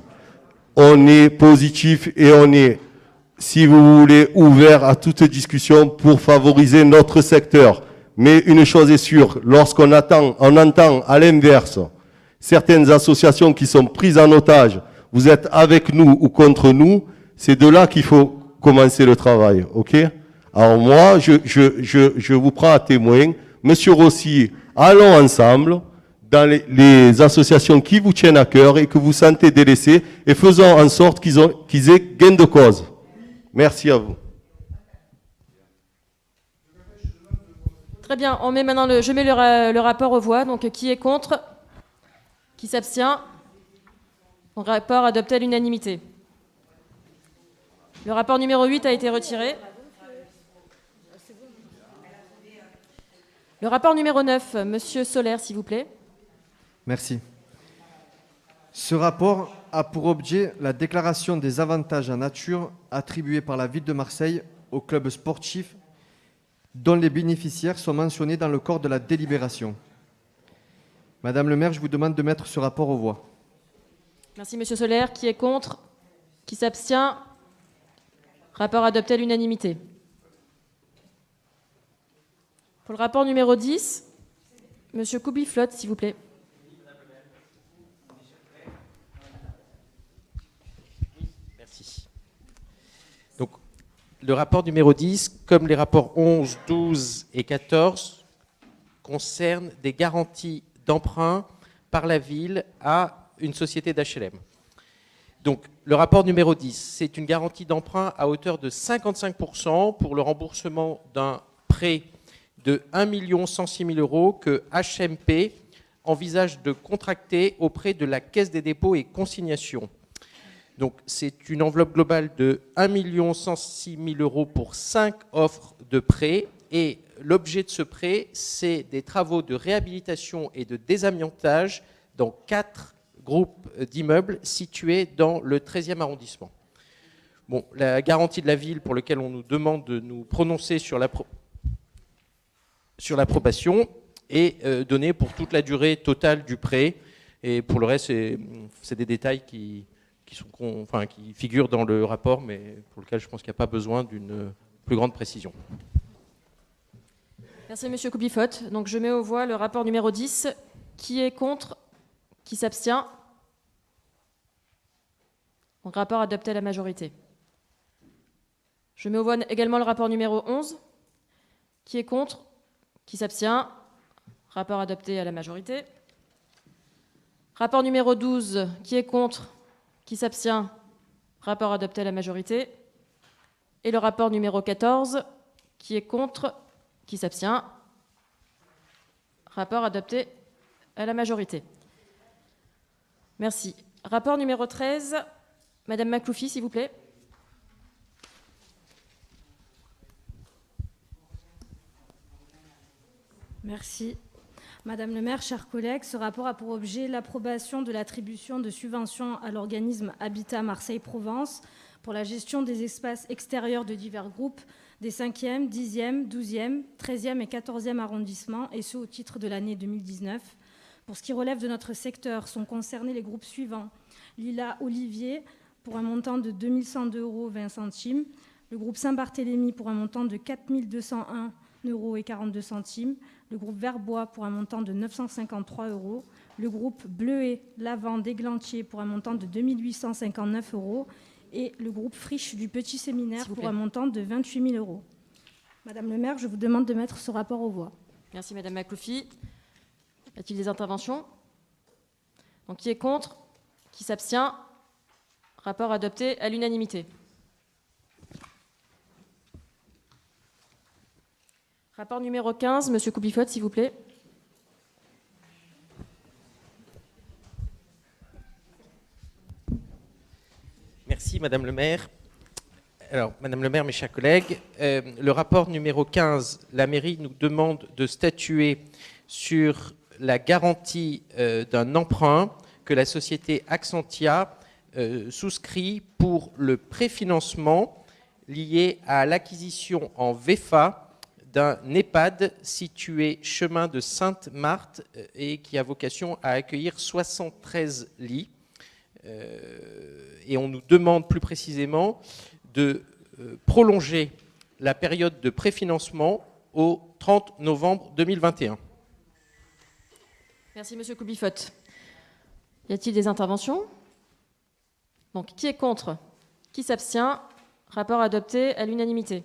On est positif et on est, si vous voulez, ouvert à toute discussion pour favoriser notre secteur. Mais une chose est sûre, lorsqu'on entend à l'inverse certaines associations qui sont prises en otage, vous êtes avec nous ou contre nous, c'est de là qu'il faut commencer le travail, ok? Alors moi, je vous prends à témoin. Monsieur Rossi, allons ensemble dans les associations qui vous tiennent à cœur et que vous sentez délaissés et faisons en sorte qu'ils aient gain de cause. Merci à vous. Très bien, on met maintenant je mets le rapport aux voix. Donc qui est contre? Qui s'abstient? Le rapport adopté à l'unanimité. Le rapport numéro 8 a été retiré. Le rapport numéro 9, Monsieur Solaire, s'il vous plaît. Merci. Ce rapport a pour objet la déclaration des avantages en nature attribués par la ville de Marseille aux clubs sportifs dont les bénéficiaires sont mentionnés dans le corps de la délibération. Madame le maire, je vous demande de mettre ce rapport aux voix. Merci, Monsieur Solaire. Qui est contre? Qui s'abstient? Rapport adopté à l'unanimité. Pour le rapport numéro 10, Monsieur Koubiflotte, s'il vous plaît. Merci. Donc, le rapport numéro 10, comme les rapports 11, 12 et 14, concerne des garanties d'emprunt par la ville à une société d'HLM. Donc, le rapport numéro 10, c'est une garantie d'emprunt à hauteur de 55% pour le remboursement d'un prêt de 1 106 000 € que HMP envisage de contracter auprès de la Caisse des dépôts et consignations. Donc, c'est une enveloppe globale de 1 106 000 € pour 5 offres de prêt. Et l'objet de ce prêt, c'est des travaux de réhabilitation et de désamiantage dans 4 groupes d'immeubles situés dans le 13e arrondissement. Bon, la garantie de la ville pour laquelle on nous demande de nous prononcer sur l'approbation est donnée pour toute la durée totale du prêt. Et pour le reste, c'est des détails qui figurent dans le rapport, mais pour lequel je pense qu'il n'y a pas besoin d'une plus grande précision. Merci, Monsieur Koubiflotte. Donc, je mets aux voix le rapport numéro 10. Qui est contre? Qui s'abstient? Donc, rapport adopté à la majorité. Je mets aux voix également le rapport numéro 11. Qui est contre? Qui s'abstient? Rapport adopté à la majorité. Rapport numéro 12. Qui est contre? Qui s'abstient? Rapport adopté à la majorité. Et le rapport numéro 14. Qui est contre? Qui s'abstient? Rapport adopté à la majorité. Merci. Rapport numéro 13. Madame Makloufi, s'il vous plaît. Merci. Madame le maire, chers collègues, ce rapport a pour objet l'approbation de l'attribution de subventions à l'organisme Habitat Marseille-Provence pour la gestion des espaces extérieurs de divers groupes des 5e, 10e, 12e, 13e et 14e arrondissements, et ce au titre de l'année 2019. Pour ce qui relève de notre secteur, sont concernés les groupes suivants. Lila Olivier pour un montant de 2102,20 €, le groupe Saint-Barthélemy pour un montant de 4201,42 €, le groupe Verbois pour un montant de 953 €, le groupe Bleuet, Lavande, Églantier pour un montant de 2859 € et le groupe Friche du Petit Séminaire pour un montant de 28 000 €. Madame le maire, je vous demande de mettre ce rapport aux voix. Merci, Madame Makloufi. Y a-t-il des interventions? Donc, qui est contre? Qui s'abstient? Rapport adopté à l'unanimité. Rapport numéro 15, Monsieur Koubiflotte, s'il vous plaît. Merci, Madame le maire. Alors, Madame le maire, mes chers collègues, le rapport numéro 15, la mairie nous demande de statuer sur la garantie d'un emprunt que la société Accentia souscrit pour le préfinancement lié à l'acquisition en VEFA d'un EHPAD situé chemin de Sainte-Marthe et qui a vocation à accueillir 73 lits. Et on nous demande plus précisément de prolonger la période de préfinancement au 30 novembre 2021. Merci, Monsieur Koubiflotte. Y a-t-il des interventions? Donc, qui est contre? Qui s'abstient? Rapport adopté à l'unanimité.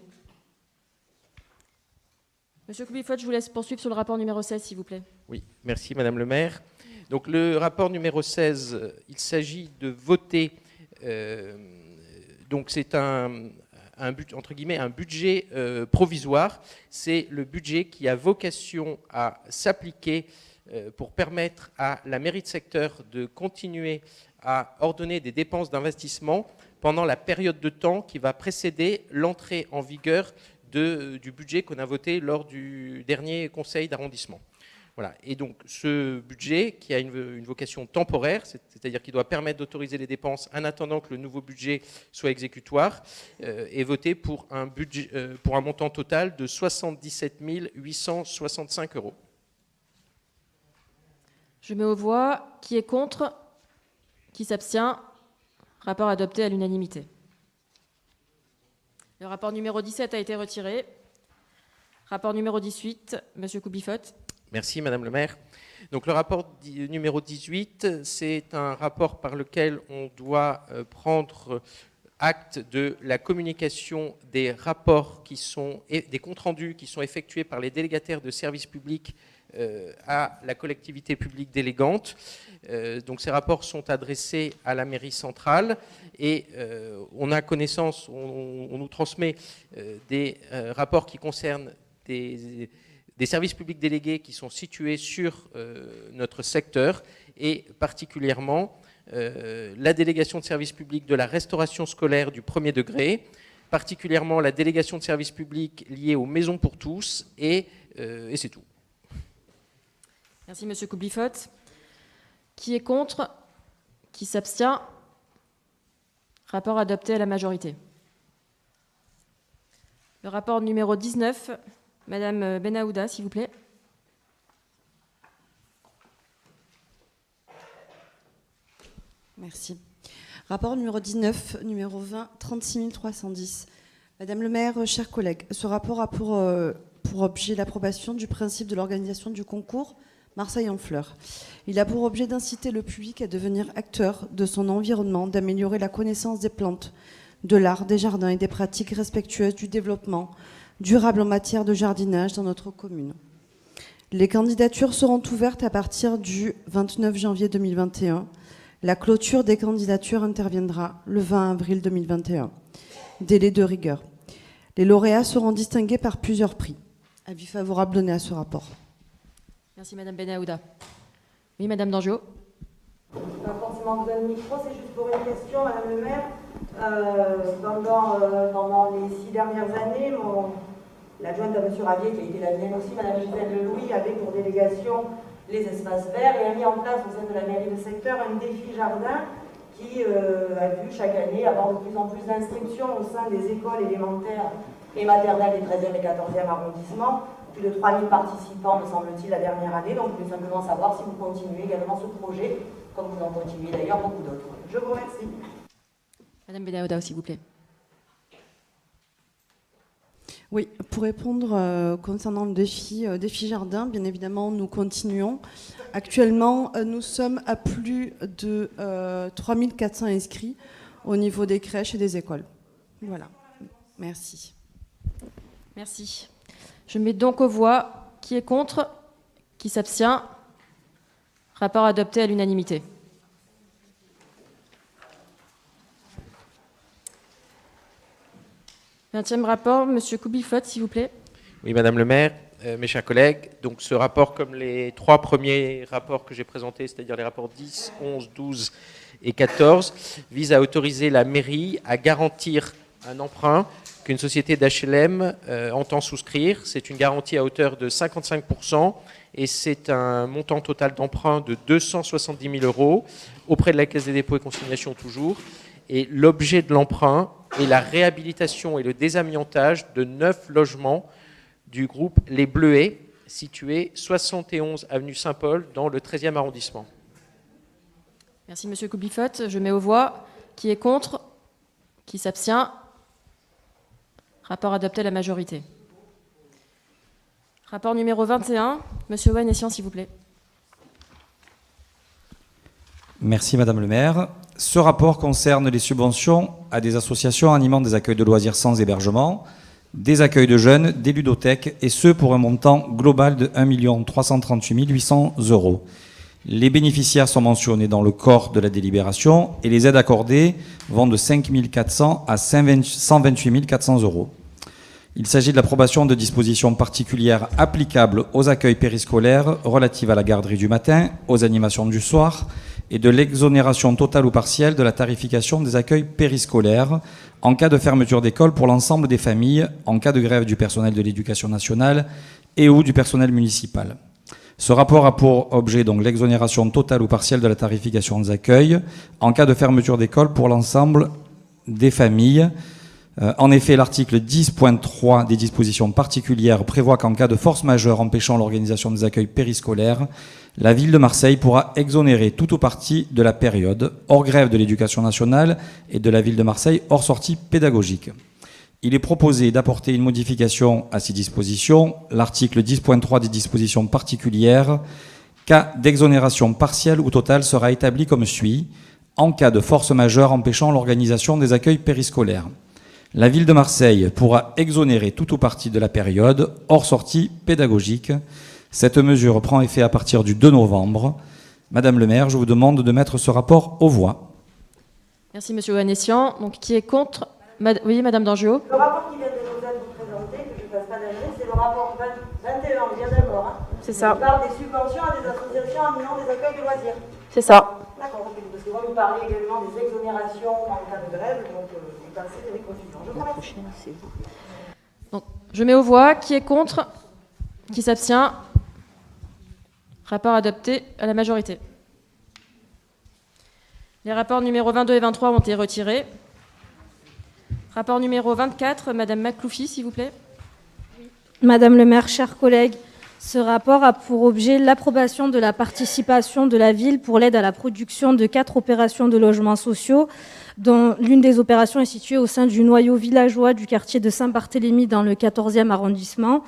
Monsieur Koubiflotte, je vous laisse poursuivre sur le rapport numéro 16, s'il vous plaît. Oui, merci Madame le maire. Donc le rapport numéro 16, il s'agit de voter, donc c'est entre guillemets un budget provisoire. C'est le budget qui a vocation à s'appliquer pour permettre à la mairie de secteur de continuer à ordonner des dépenses d'investissement pendant la période de temps qui va précéder l'entrée en vigueur du budget qu'on a voté lors du dernier conseil d'arrondissement. Voilà. Et donc ce budget, qui a une vocation temporaire, c'est-à-dire qui doit permettre d'autoriser les dépenses en attendant que le nouveau budget soit exécutoire, est voté pour un montant total de 77 865 €. Je mets aux voix. Qui est contre? Qui s'abstient? Rapport adopté à l'unanimité. Le rapport numéro 17 a été retiré. Rapport numéro 18, Monsieur Koubifot. Merci, Madame le maire. Donc, le rapport numéro 18, c'est un rapport par lequel on doit prendre acte de la communication des rapports des comptes rendus qui sont effectués par les délégataires de services publics à la collectivité publique délégante. Donc ces rapports sont adressés à la mairie centrale et on a connaissance, on nous transmet des rapports qui concernent des services publics délégués qui sont situés sur notre secteur et particulièrement la délégation de services publics de la restauration scolaire du premier degré, particulièrement la délégation de services publics liée aux maisons pour tous et c'est tout. Merci Monsieur Koubifot. Qui est contre? Qui s'abstient? Rapport adopté à la majorité. Le rapport numéro 19, Madame Benahouda, s'il vous plaît. Merci. Rapport numéro 19, numéro 20, 36 310. Madame le maire, chers collègues, ce rapport a pour objet l'approbation du principe de l'organisation du concours Marseille en fleurs. Il a pour objet d'inciter le public à devenir acteur de son environnement, d'améliorer la connaissance des plantes, de l'art, des jardins et des pratiques respectueuses du développement durable en matière de jardinage dans notre commune. Les candidatures seront ouvertes à partir du 29 janvier 2021. La clôture des candidatures interviendra le 20 avril 2021. Délai de rigueur. Les lauréats seront distingués par plusieurs prix. Avis favorable donné à ce rapport. Merci Madame Benahouda. Oui, Madame Dangeau. Pas forcément besoin de micro, c'est juste pour une question, Madame le maire. Pendant les 6 dernières années, l'adjointe à M. Ravier, qui a été la mienne aussi, Mme Gisèle Lelouis, avait pour délégation les espaces verts et a mis en place au sein de la mairie de secteur un défi jardin qui a vu chaque année avoir de plus en plus d'inscriptions au sein des écoles élémentaires et maternelles des 13e et 14e arrondissements. Plus de 3000 participants, me semble-t-il, la dernière année. Donc, je voulais simplement savoir si vous continuez également ce projet, comme vous en continuez d'ailleurs beaucoup d'autres. Je vous remercie. Madame Benahouda, s'il vous plaît. Oui, pour répondre concernant le défi jardin, bien évidemment, nous continuons. Actuellement, nous sommes à plus de 3400 inscrits au niveau des crèches et des écoles. Voilà. Merci. Merci. Je mets donc aux voix. Qui est contre? Qui s'abstient? Rapport adopté à l'unanimité. Vingtième rapport, Monsieur Koubifot, s'il vous plaît. Oui, Madame le maire, mes chers collègues, donc ce rapport, comme les 3 premiers rapports que j'ai présentés, c'est-à-dire les rapports 10, 11, 12 et 14, vise à autoriser la mairie à garantir un emprunt qu'une société d'HLM entend souscrire. C'est une garantie à hauteur de 55% et c'est un montant total d'emprunt de 270 000 € auprès de la Caisse des dépôts et consignations toujours. Et l'objet de l'emprunt est la réhabilitation et le désamiantage de 9 logements du groupe Les Bleuets, situés 71 avenue Saint-Paul dans le 13e arrondissement. Merci Monsieur Koubifot. Je mets aux voix. Qui est contre? Qui s'abstient? Rapport adopté à la majorité. Rapport numéro 21, Monsieur Owen-Essian, s'il vous plaît. Merci Madame le maire. Ce rapport concerne les subventions à des associations animant des accueils de loisirs sans hébergement, des accueils de jeunes, des ludothèques, et ce pour un montant global de 1 338 800 €. Les bénéficiaires sont mentionnés dans le corps de la délibération et les aides accordées vont de 5 400 à 128 400 €. Il s'agit de l'approbation de dispositions particulières applicables aux accueils périscolaires relatives à la garderie du matin, aux animations du soir et de l'exonération totale ou partielle de la tarification des accueils périscolaires en cas de fermeture d'école pour l'ensemble des familles, en cas de grève du personnel de l'éducation nationale et ou du personnel municipal. Ce rapport a pour objet donc l'exonération totale ou partielle de la tarification des accueils en cas de fermeture d'école pour l'ensemble des familles. En effet, l'article 10.3 des dispositions particulières prévoit qu'en cas de force majeure empêchant l'organisation des accueils périscolaires, la ville de Marseille pourra exonérer tout ou partie de la période, hors grève de l'éducation nationale et de la ville de Marseille, hors sortie pédagogique. Il est proposé d'apporter une modification à ces dispositions. L'article 10.3 des dispositions particulières, cas d'exonération partielle ou totale, sera établi comme suit. En cas de force majeure empêchant l'organisation des accueils périscolaires, la ville de Marseille pourra exonérer tout ou partie de la période, hors sortie pédagogique. Cette mesure prend effet à partir du 2 novembre. Madame le maire, je vous demande de mettre ce rapport aux voix. Merci, monsieur Oanessian. Donc, qui est contre? Oui, madame Dangiot. Le rapport qui vient de nous être présenté, que je ne passe pas d'année, c'est le rapport 21, on est bien d'accord. Hein, c'est ça. Il parle des subventions à des associations animant des accueils de loisirs. C'est ça. D'accord, parce que vous nous parlez également des exonérations en cas de grève, donc c'est assez très confusion. Je vous remercie. Donc, je mets aux voix. Qui est contre? Qui s'abstient? Rapport adopté à la majorité. Les rapports numéro 22 et 23 ont été retirés. Rapport numéro 24, Madame Macloufi, s'il vous plaît. Madame le maire, chers collègues, ce rapport a pour objet l'approbation de la participation de la ville pour l'aide à la production de 4 opérations de logements sociaux, dont l'une des opérations est située au sein du noyau villageois du quartier de Saint-Barthélemy dans le 14e arrondissement.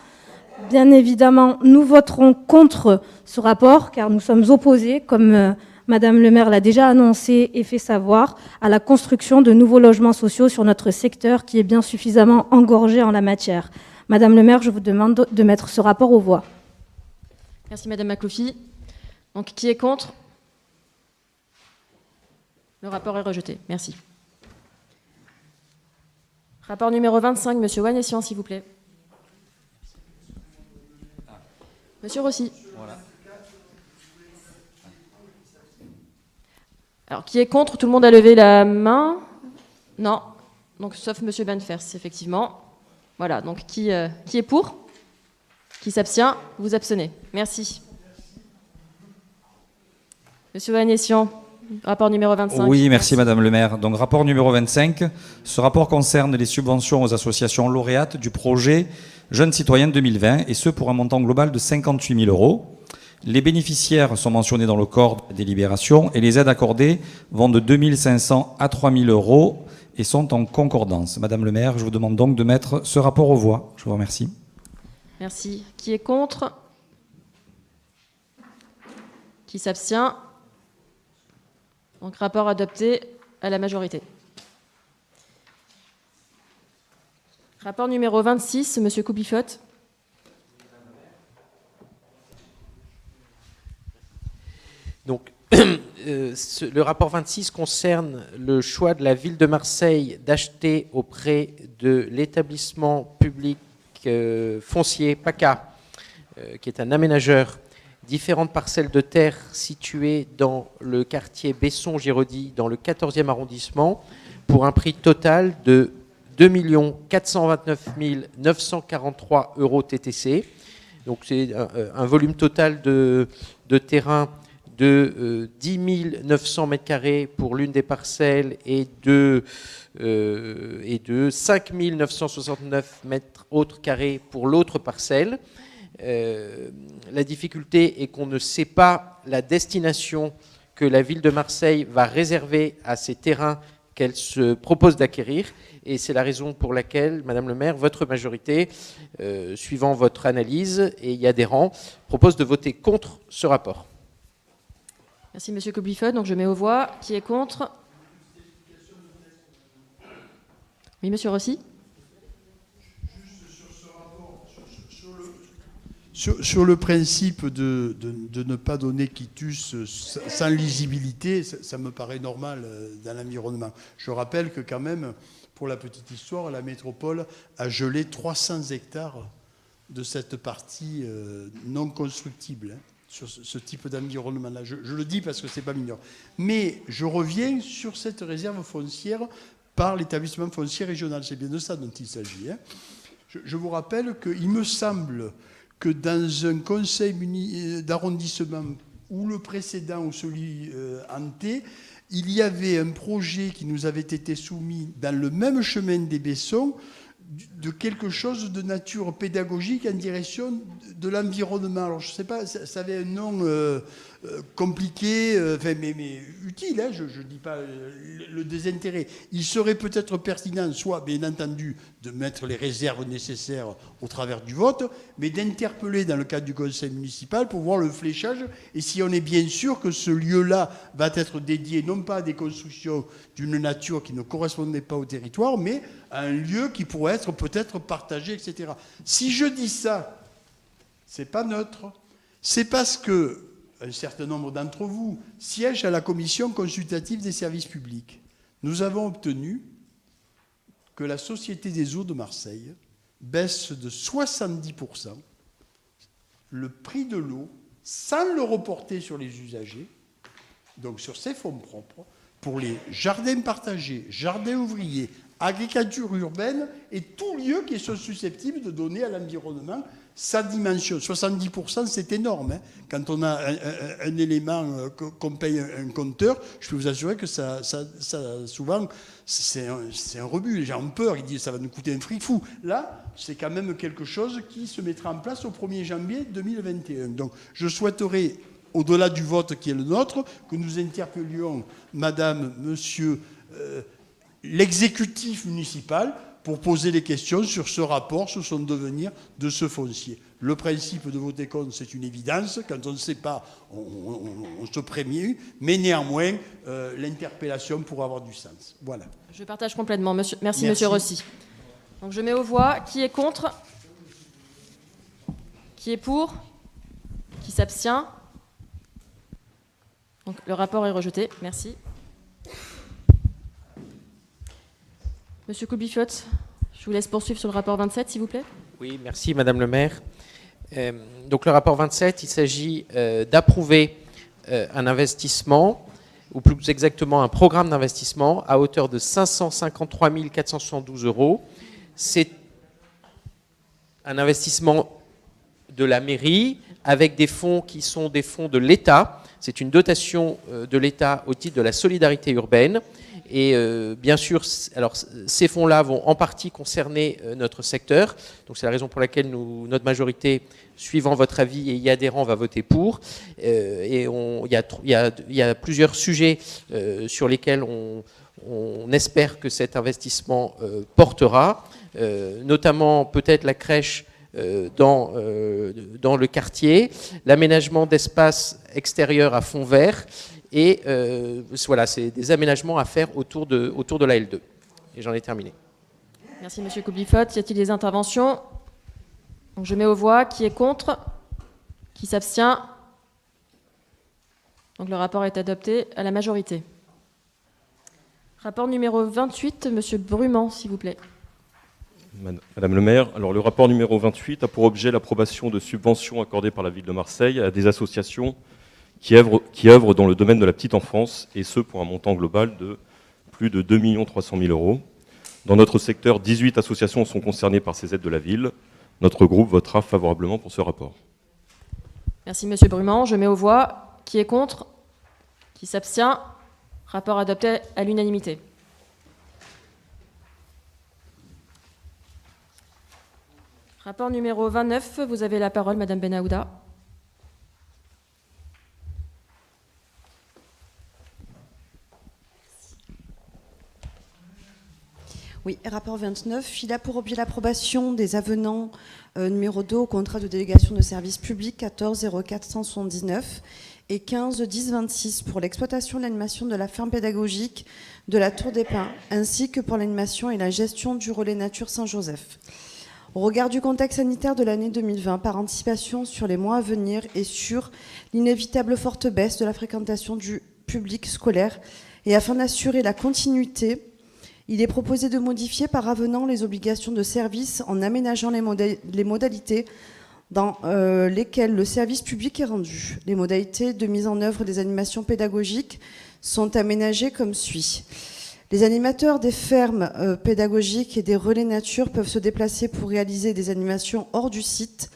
Bien évidemment, nous voterons contre ce rapport car nous sommes opposés, comme Madame le maire l'a déjà annoncé et fait savoir, à la construction de nouveaux logements sociaux sur notre secteur qui est bien suffisamment engorgé en la matière. Madame le maire, je vous demande de mettre ce rapport aux voix. Merci Madame Macloufi. Donc qui est contre? Le rapport est rejeté. Merci. Rapport numéro 25, Monsieur Oanessian, s'il vous plaît. Monsieur Rossi. Voilà. Alors, qui est contre? Tout le monde a levé la main? Non. Donc, sauf Monsieur Benfers, effectivement. Voilà. Donc, qui est pour? Qui s'abstient? Vous abstenez. Merci. Monsieur Oanessian, rapport numéro 25. Oui, merci Madame le maire. Donc, rapport numéro 25. Ce rapport concerne les subventions aux associations lauréates du projet Jeunes Citoyens 2020, et ce pour un montant global de 58 000 €. Les bénéficiaires sont mentionnés dans le corps de délibération et les aides accordées vont de 2 500 à 3 000 € et sont en concordance. Madame le maire, je vous demande donc de mettre ce rapport aux voix. Je vous remercie. Merci. Qui est contre? Qui s'abstient? Donc rapport adopté à la majorité. Rapport numéro 26, Monsieur Coubifotte. Donc, le rapport 26 concerne le choix de la ville de Marseille d'acheter auprès de l'établissement public foncier PACA, qui est un aménageur, différentes parcelles de terre situées dans le quartier Besson-Giraudy, dans le 14e arrondissement, pour un prix total de 2 429 943 € TTC. Donc c'est un volume total de terrain de 10 900 m² pour l'une des parcelles et de 5 969 m² pour l'autre parcelle. La difficulté est qu'on ne sait pas la destination que la ville de Marseille va réserver à ces terrains qu'elle se propose d'acquérir. Et c'est la raison pour laquelle, Madame le maire, votre majorité, suivant votre analyse et y adhérant, propose de voter contre ce rapport. Merci Monsieur Coubifotte. Donc je mets aux voix. Qui est contre? Oui, Monsieur Rossi. Sur le principe de ne pas donner quitus sans lisibilité, ça me paraît normal dans l'environnement. Je rappelle que quand même, pour la petite histoire, la métropole a gelé 300 hectares de cette partie non constructible, sur ce type d'environnement-là. Je le dis parce que ce n'est pas mignon. Mais je reviens sur cette réserve foncière par l'établissement foncier régional. C'est bien de ça dont il s'agit. Je vous rappelle qu'il me semble que dans un conseil d'arrondissement ou le précédent ou celui hanté, il y avait un projet qui nous avait été soumis dans le même chemin des Bessons de quelque chose de nature pédagogique en direction de l'environnement. Alors je ne sais pas, ça avait un nom compliqué, mais utile, hein, je ne dis pas le désintérêt. Il serait peut-être pertinent, soit bien entendu, de mettre les réserves nécessaires au travers du vote, mais d'interpeller dans le cadre du conseil municipal pour voir le fléchage et si on est bien sûr que ce lieu-là va être dédié non pas à des constructions d'une nature qui ne correspondait pas au territoire, mais à un lieu qui pourrait être peut-être partagé, etc. Si je dis ça, c'est pas neutre. C'est parce que un certain nombre d'entre vous siègent à la commission consultative des services publics. Nous avons obtenu que la Société des eaux de Marseille baisse de 70% le prix de l'eau sans le reporter sur les usagers, donc sur ses fonds propres, pour les jardins partagés, jardins ouvriers, agriculture urbaine et tout lieu qui sont susceptibles de donner à l'environnement sa dimension. 70%, c'est énorme. Hein. Quand on a un élément qu'on paye un compteur, je peux vous assurer que ça souvent, c'est un rebut. Les gens ont peur, ils disent ça va nous coûter un fric fou. Là, c'est quand même quelque chose qui se mettra en place au 1er janvier 2021. Donc, je souhaiterais, au-delà du vote qui est le nôtre, que nous interpellions madame, monsieur, l'exécutif municipal pour poser des questions sur ce rapport, sur son devenir de ce foncier. Le principe de voter contre, c'est une évidence. Quand on ne sait pas, on se prévient. Mais néanmoins, l'interpellation pourra avoir du sens. Voilà. Je partage complètement. Merci, Monsieur Rossi. Donc je mets aux voix. Qui est contre? Qui est pour? Qui s'abstient? Donc le rapport est rejeté. Merci. Monsieur Koubifiotte, je vous laisse poursuivre sur le rapport 27, s'il vous plaît. Oui, merci Madame le maire. Donc le rapport 27, il s'agit d'approuver un investissement, ou plus exactement un programme d'investissement à hauteur de 553 472 €. C'est un investissement de la mairie avec des fonds qui sont des fonds de l'État. C'est une dotation de l'État au titre de la solidarité urbaine. Et bien sûr, alors, ces fonds-là vont en partie concerner notre secteur. Donc c'est la raison pour laquelle notre majorité, suivant votre avis et y adhérant, va voter pour. Et il y a plusieurs sujets sur lesquels on espère que cet investissement portera, notamment peut-être la crèche dans le quartier, l'aménagement d'espaces extérieurs à fond vert. Et voilà, c'est des aménagements à faire autour de la L2. Et j'en ai terminé. Merci, Monsieur Koubifiotte. Y a-t-il des interventions? Donc, je mets aux voix. Qui est contre? Qui s'abstient? Donc, le rapport est adopté à la majorité. Rapport numéro 28, Monsieur Brumand, s'il vous plaît. Madame le maire, alors le rapport numéro 28 a pour objet l'approbation de subventions accordées par la ville de Marseille à des associations qui œuvrent dans le domaine de la petite enfance, et ce pour un montant global de plus de 2 300 000 €. Dans notre secteur, 18 associations sont concernées par ces aides de la ville. Notre groupe votera favorablement pour ce rapport. Merci Monsieur Brumand. Je mets aux voix. Qui est contre? Qui s'abstient? Rapport adopté à l'unanimité. Rapport numéro 29, vous avez la parole, Madame Benahouda. Oui, rapport 29, il a pour objet l'approbation des avenants numéro 2 au contrat de délégation de service public 14 0479 et 15 10 26 pour l'exploitation et l'animation de la ferme pédagogique de la Tour des Pins, ainsi que pour l'animation et la gestion du relais nature Saint-Joseph. Au regard du contexte sanitaire de l'année 2020, par anticipation sur les mois à venir et sur l'inévitable forte baisse de la fréquentation du public scolaire, et afin d'assurer la continuité, il est proposé de modifier par avenant les obligations de service en aménageant les modalités dans lesquelles le service public est rendu. Les modalités de mise en œuvre des animations pédagogiques sont aménagées comme suit. Les animateurs des fermes pédagogiques et des relais nature peuvent se déplacer pour réaliser des animations hors du site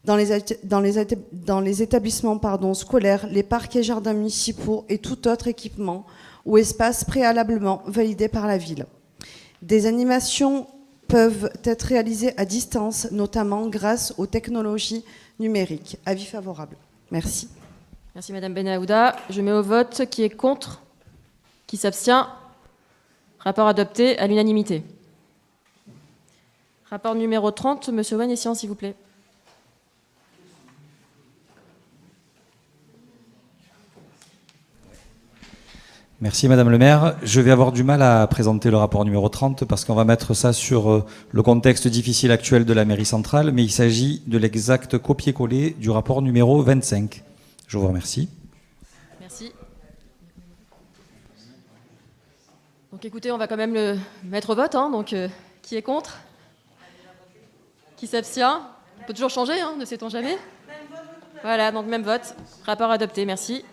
dans les établissements scolaires, les parcs et jardins municipaux et tout autre équipement ou espace préalablement validé par la ville. Des animations peuvent être réalisées à distance, notamment grâce aux technologies numériques. Avis favorable. Merci. Merci Madame Benahouda. Je mets au vote qui est contre, qui s'abstient. Rapport adopté à l'unanimité. Rapport numéro 30, Monsieur Vanessian, s'il vous plaît. Merci Madame le maire. Je vais avoir du mal à présenter le rapport numéro 30 parce qu'on va mettre ça sur le contexte difficile actuel de la mairie centrale, mais il s'agit de l'exact copier-coller du rapport numéro 25. Je vous remercie. Merci. Donc écoutez, on va quand même le mettre au vote. Donc qui est contre? Qui s'abstient? On peut toujours changer, ne sait-on jamais? Voilà, donc même vote. Rapport adopté, merci.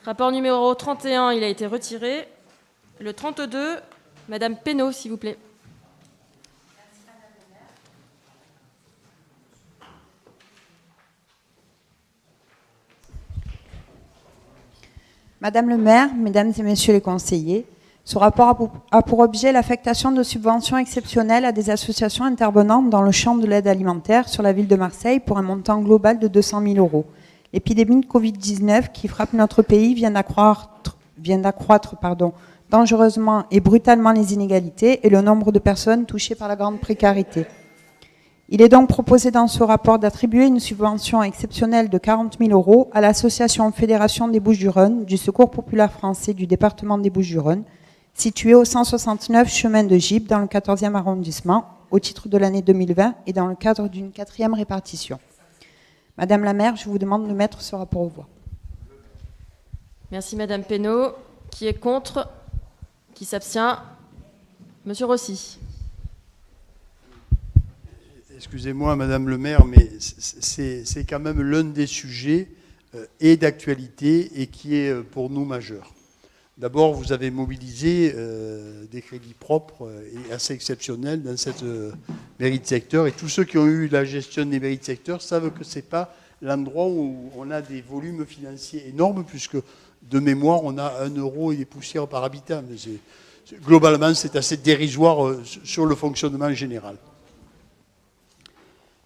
Rapport numéro 31, il a été retiré. Le 32, Madame Pénaud, s'il vous plaît. Madame le maire, mesdames et messieurs les conseillers, ce rapport a pour objet l'affectation de subventions exceptionnelles à des associations intervenantes dans le champ de l'aide alimentaire sur la ville de Marseille pour un montant global de 200 000 €. L'épidémie de Covid-19 qui frappe notre pays vient d'accroître dangereusement et brutalement les inégalités et le nombre de personnes touchées par la grande précarité. Il est donc proposé dans ce rapport d'attribuer une subvention exceptionnelle de 40 000 € à l'association Fédération des Bouches-du-Rhône du Secours populaire français du département des Bouches-du-Rhône, située au 169 chemin de Gibes dans le 14e arrondissement, au titre de l'année 2020 et dans le cadre d'une 4e répartition. Madame la maire, je vous demande de mettre ce rapport aux voix. Merci Madame Pénaud. Qui est contre? Qui s'abstient? Monsieur Rossi. Excusez-moi Madame le maire, mais c'est quand même l'un des sujets et d'actualité et qui est pour nous majeur. D'abord, vous avez mobilisé des crédits propres et assez exceptionnels dans cette mairie de secteur. Et tous ceux qui ont eu la gestion des mairies de secteur savent que ce n'est pas l'endroit où on a des volumes financiers énormes, puisque de mémoire, on a 1 € et des poussières par habitant. Mais globalement, c'est assez dérisoire sur le fonctionnement général.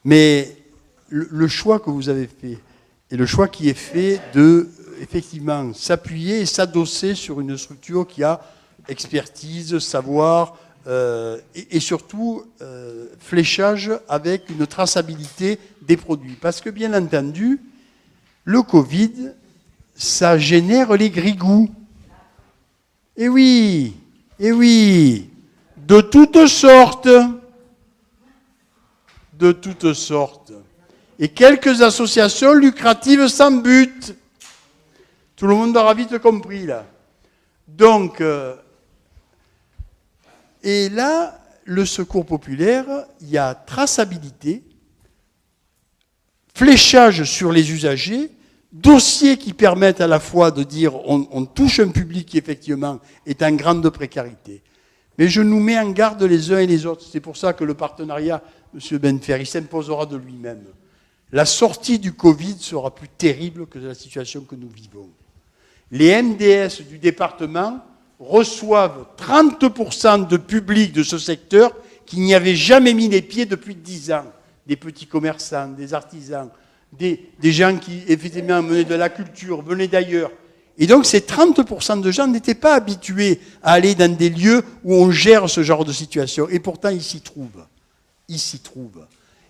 Mais le choix que vous avez fait, et le choix qui est fait de effectivement s'appuyer et s'adosser sur une structure qui a expertise, savoir et surtout fléchage avec une traçabilité des produits. Parce que bien entendu, le Covid, ça génère les grigous. Et oui, de toutes sortes. De toutes sortes. Et quelques associations lucratives sans but. Tout le monde aura vite compris, là. Donc, et là, le secours populaire, il y a traçabilité, fléchage sur les usagers, dossiers qui permettent à la fois de dire on touche un public qui, effectivement, est en grande précarité. Mais je nous mets en garde les uns et les autres. C'est pour ça que le partenariat, M. Benfer, il s'imposera de lui-même. La sortie du Covid sera plus terrible que la situation que nous vivons. Les MDS du département reçoivent 30% de public de ce secteur qui n'y avait jamais mis les pieds depuis 10 ans. Des petits commerçants, des artisans, des gens qui, effectivement, venaient de la culture, venaient d'ailleurs. Et donc, ces 30% de gens n'étaient pas habitués à aller dans des lieux où on gère ce genre de situation. Et pourtant, ils s'y trouvent. Ils s'y trouvent.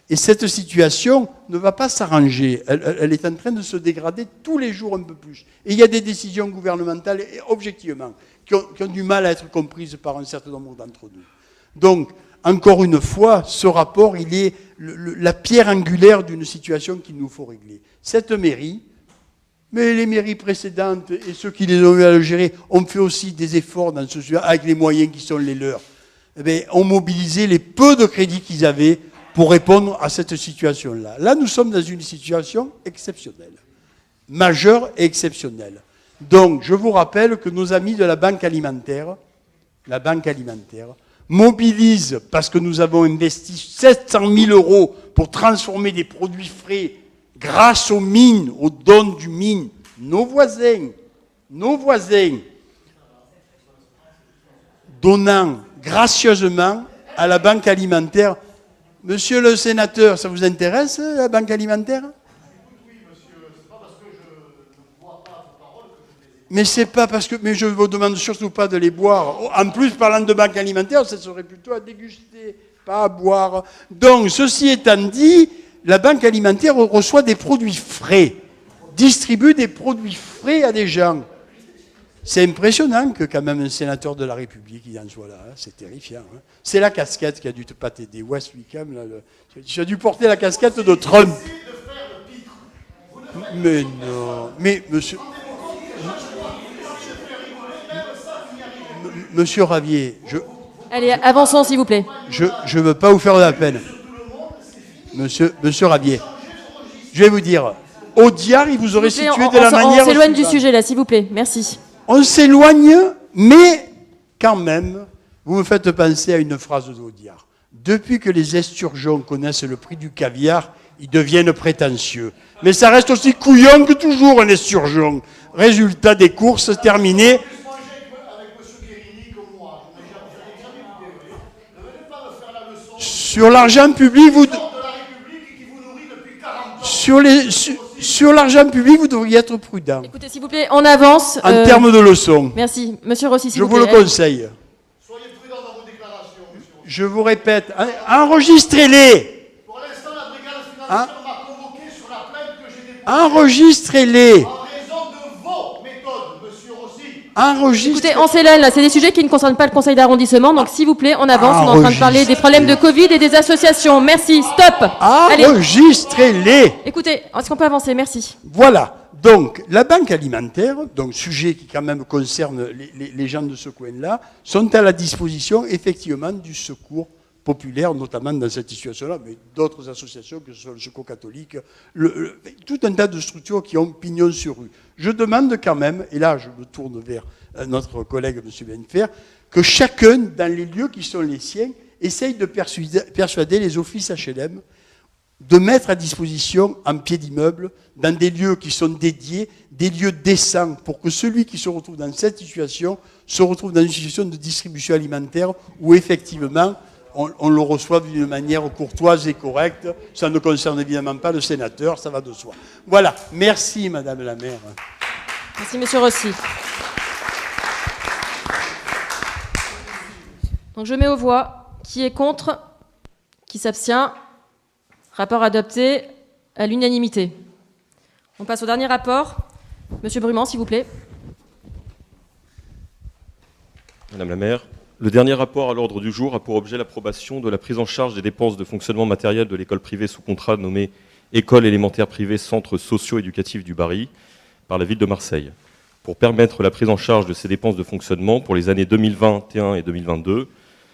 Et cette situation ne va pas s'arranger. Elle est en train de se dégrader tous les jours un peu plus. Et il y a des décisions gouvernementales, objectivement, qui ont du mal à être comprises par un certain nombre d'entre nous. Donc, encore une fois, ce rapport, il est la pierre angulaire d'une situation qu'il nous faut régler. Cette mairie, mais les mairies précédentes et ceux qui les ont eu à le gérer ont fait aussi des efforts dans ce sujet, avec les moyens qui sont les leurs. Eh bien, ont mobilisé les peu de crédits qu'ils avaient pour répondre à cette situation-là. Là, nous sommes dans une situation exceptionnelle, majeure et exceptionnelle. Donc, je vous rappelle que nos amis de la Banque alimentaire mobilise, parce que nous avons investi 700 000 euros pour transformer des produits frais grâce aux mines, aux dons du mine, nos voisins, donnant gracieusement à la banque alimentaire. Monsieur le sénateur, ça vous intéresse, la banque alimentaire? Mais c'est pas parce que, mais je vous demande surtout pas de les boire. En plus, parlant de banque alimentaire, ça serait plutôt à déguster, pas à boire. Donc, ceci étant dit, la banque alimentaire reçoit des produits frais, distribue des produits frais à des gens. C'est impressionnant que quand même un sénateur de la République, il en soit là. Hein. C'est terrifiant. Hein. C'est la casquette qui a dû te pas t'aider. West Wickham, là, tu as dû porter la casquette de Trump. Mais non. Mais monsieur... Monsieur Ravier, Allez, avançons s'il vous plaît. Je ne veux pas vous faire de la peine. Monsieur Ravier, je vais vous dire, Audiard, il vous aurait situé de la manière... On s'éloigne du sujet là, s'il vous plaît. Merci. On s'éloigne, mais quand même, vous me faites penser à une phrase d'Audiard. Depuis que les esturgeons connaissent le prix du caviar, ils deviennent prétentieux. Mais ça reste aussi couillon que toujours un esturgeon. Résultat des courses terminées... Sur l'argent public, sur l'argent public, vous devriez être prudent. Écoutez, s'il vous plaît, on avance. En termes de leçons. Merci. Monsieur Rossi, s'il je vous plaît. Je vous le conseille. Soyez prudent dans vos déclarations, monsieur Rossi. Je vous répète, enregistrez-les. Pour l'instant, la brigade financière m'a convoqué sur la plainte que j'ai déposée. Enregistrez-les. Écoutez, on s'éloigne là, c'est des sujets qui ne concernent pas le conseil d'arrondissement, donc s'il vous plaît, on avance, on est en train de parler des problèmes de Covid et des associations. Merci, stop. Enregistrez-les. Écoutez, est-ce qu'on peut avancer? Merci. Voilà, donc la banque alimentaire, donc sujet qui quand même concerne les gens de ce coin-là, sont à la disposition effectivement du secours populaire, notamment dans cette situation-là, mais d'autres associations, que ce soit le Secours catholique, tout un tas de structures qui ont pignon sur rue. Je demande quand même, et là je me tourne vers notre collègue M. Benfer, que chacun, dans les lieux qui sont les siens, essaye de persuader les offices HLM de mettre à disposition en pied d'immeuble, dans des lieux qui sont dédiés, des lieux décents, pour que celui qui se retrouve dans cette situation se retrouve dans une situation de distribution alimentaire où effectivement on le reçoit d'une manière courtoise et correcte. Ça ne concerne évidemment pas le sénateur, ça va de soi. Voilà. Merci, Madame la maire. Merci, Monsieur Rossi. Donc je mets aux voix. Qui est contre? Qui s'abstient? Rapport adopté à l'unanimité. On passe au dernier rapport. Monsieur Brumand, s'il vous plaît. Madame la maire. Le dernier rapport à l'ordre du jour a pour objet l'approbation de la prise en charge des dépenses de fonctionnement matériel de l'école privée sous contrat nommée École élémentaire privée Centre socio-éducatif du Barry par la ville de Marseille. Pour permettre la prise en charge de ces dépenses de fonctionnement pour les années 2021 et 2022,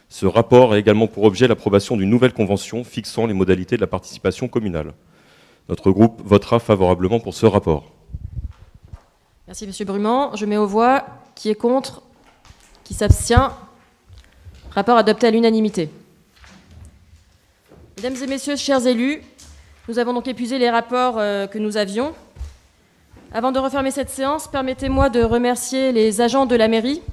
ce rapport a également pour objet l'approbation d'une nouvelle convention fixant les modalités de la participation communale. Notre groupe votera favorablement pour ce rapport. Merci Monsieur Brumand. Je mets aux voix. Qui est contre? Qui s'abstient? Rapport adopté à l'unanimité. Mesdames et messieurs, chers élus, nous avons donc épuisé les rapports que nous avions. Avant de refermer cette séance, permettez-moi de remercier les agents de la mairie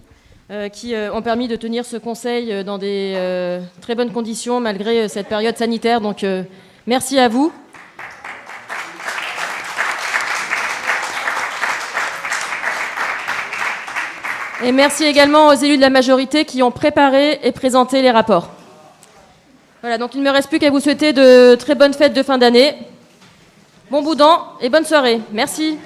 qui ont permis de tenir ce conseil dans des très bonnes conditions malgré cette période sanitaire. Donc merci à vous. Et merci également aux élus de la majorité qui ont préparé et présenté les rapports. Voilà, donc il ne me reste plus qu'à vous souhaiter de très bonnes fêtes de fin d'année. Bon boudin et bonne soirée. Merci.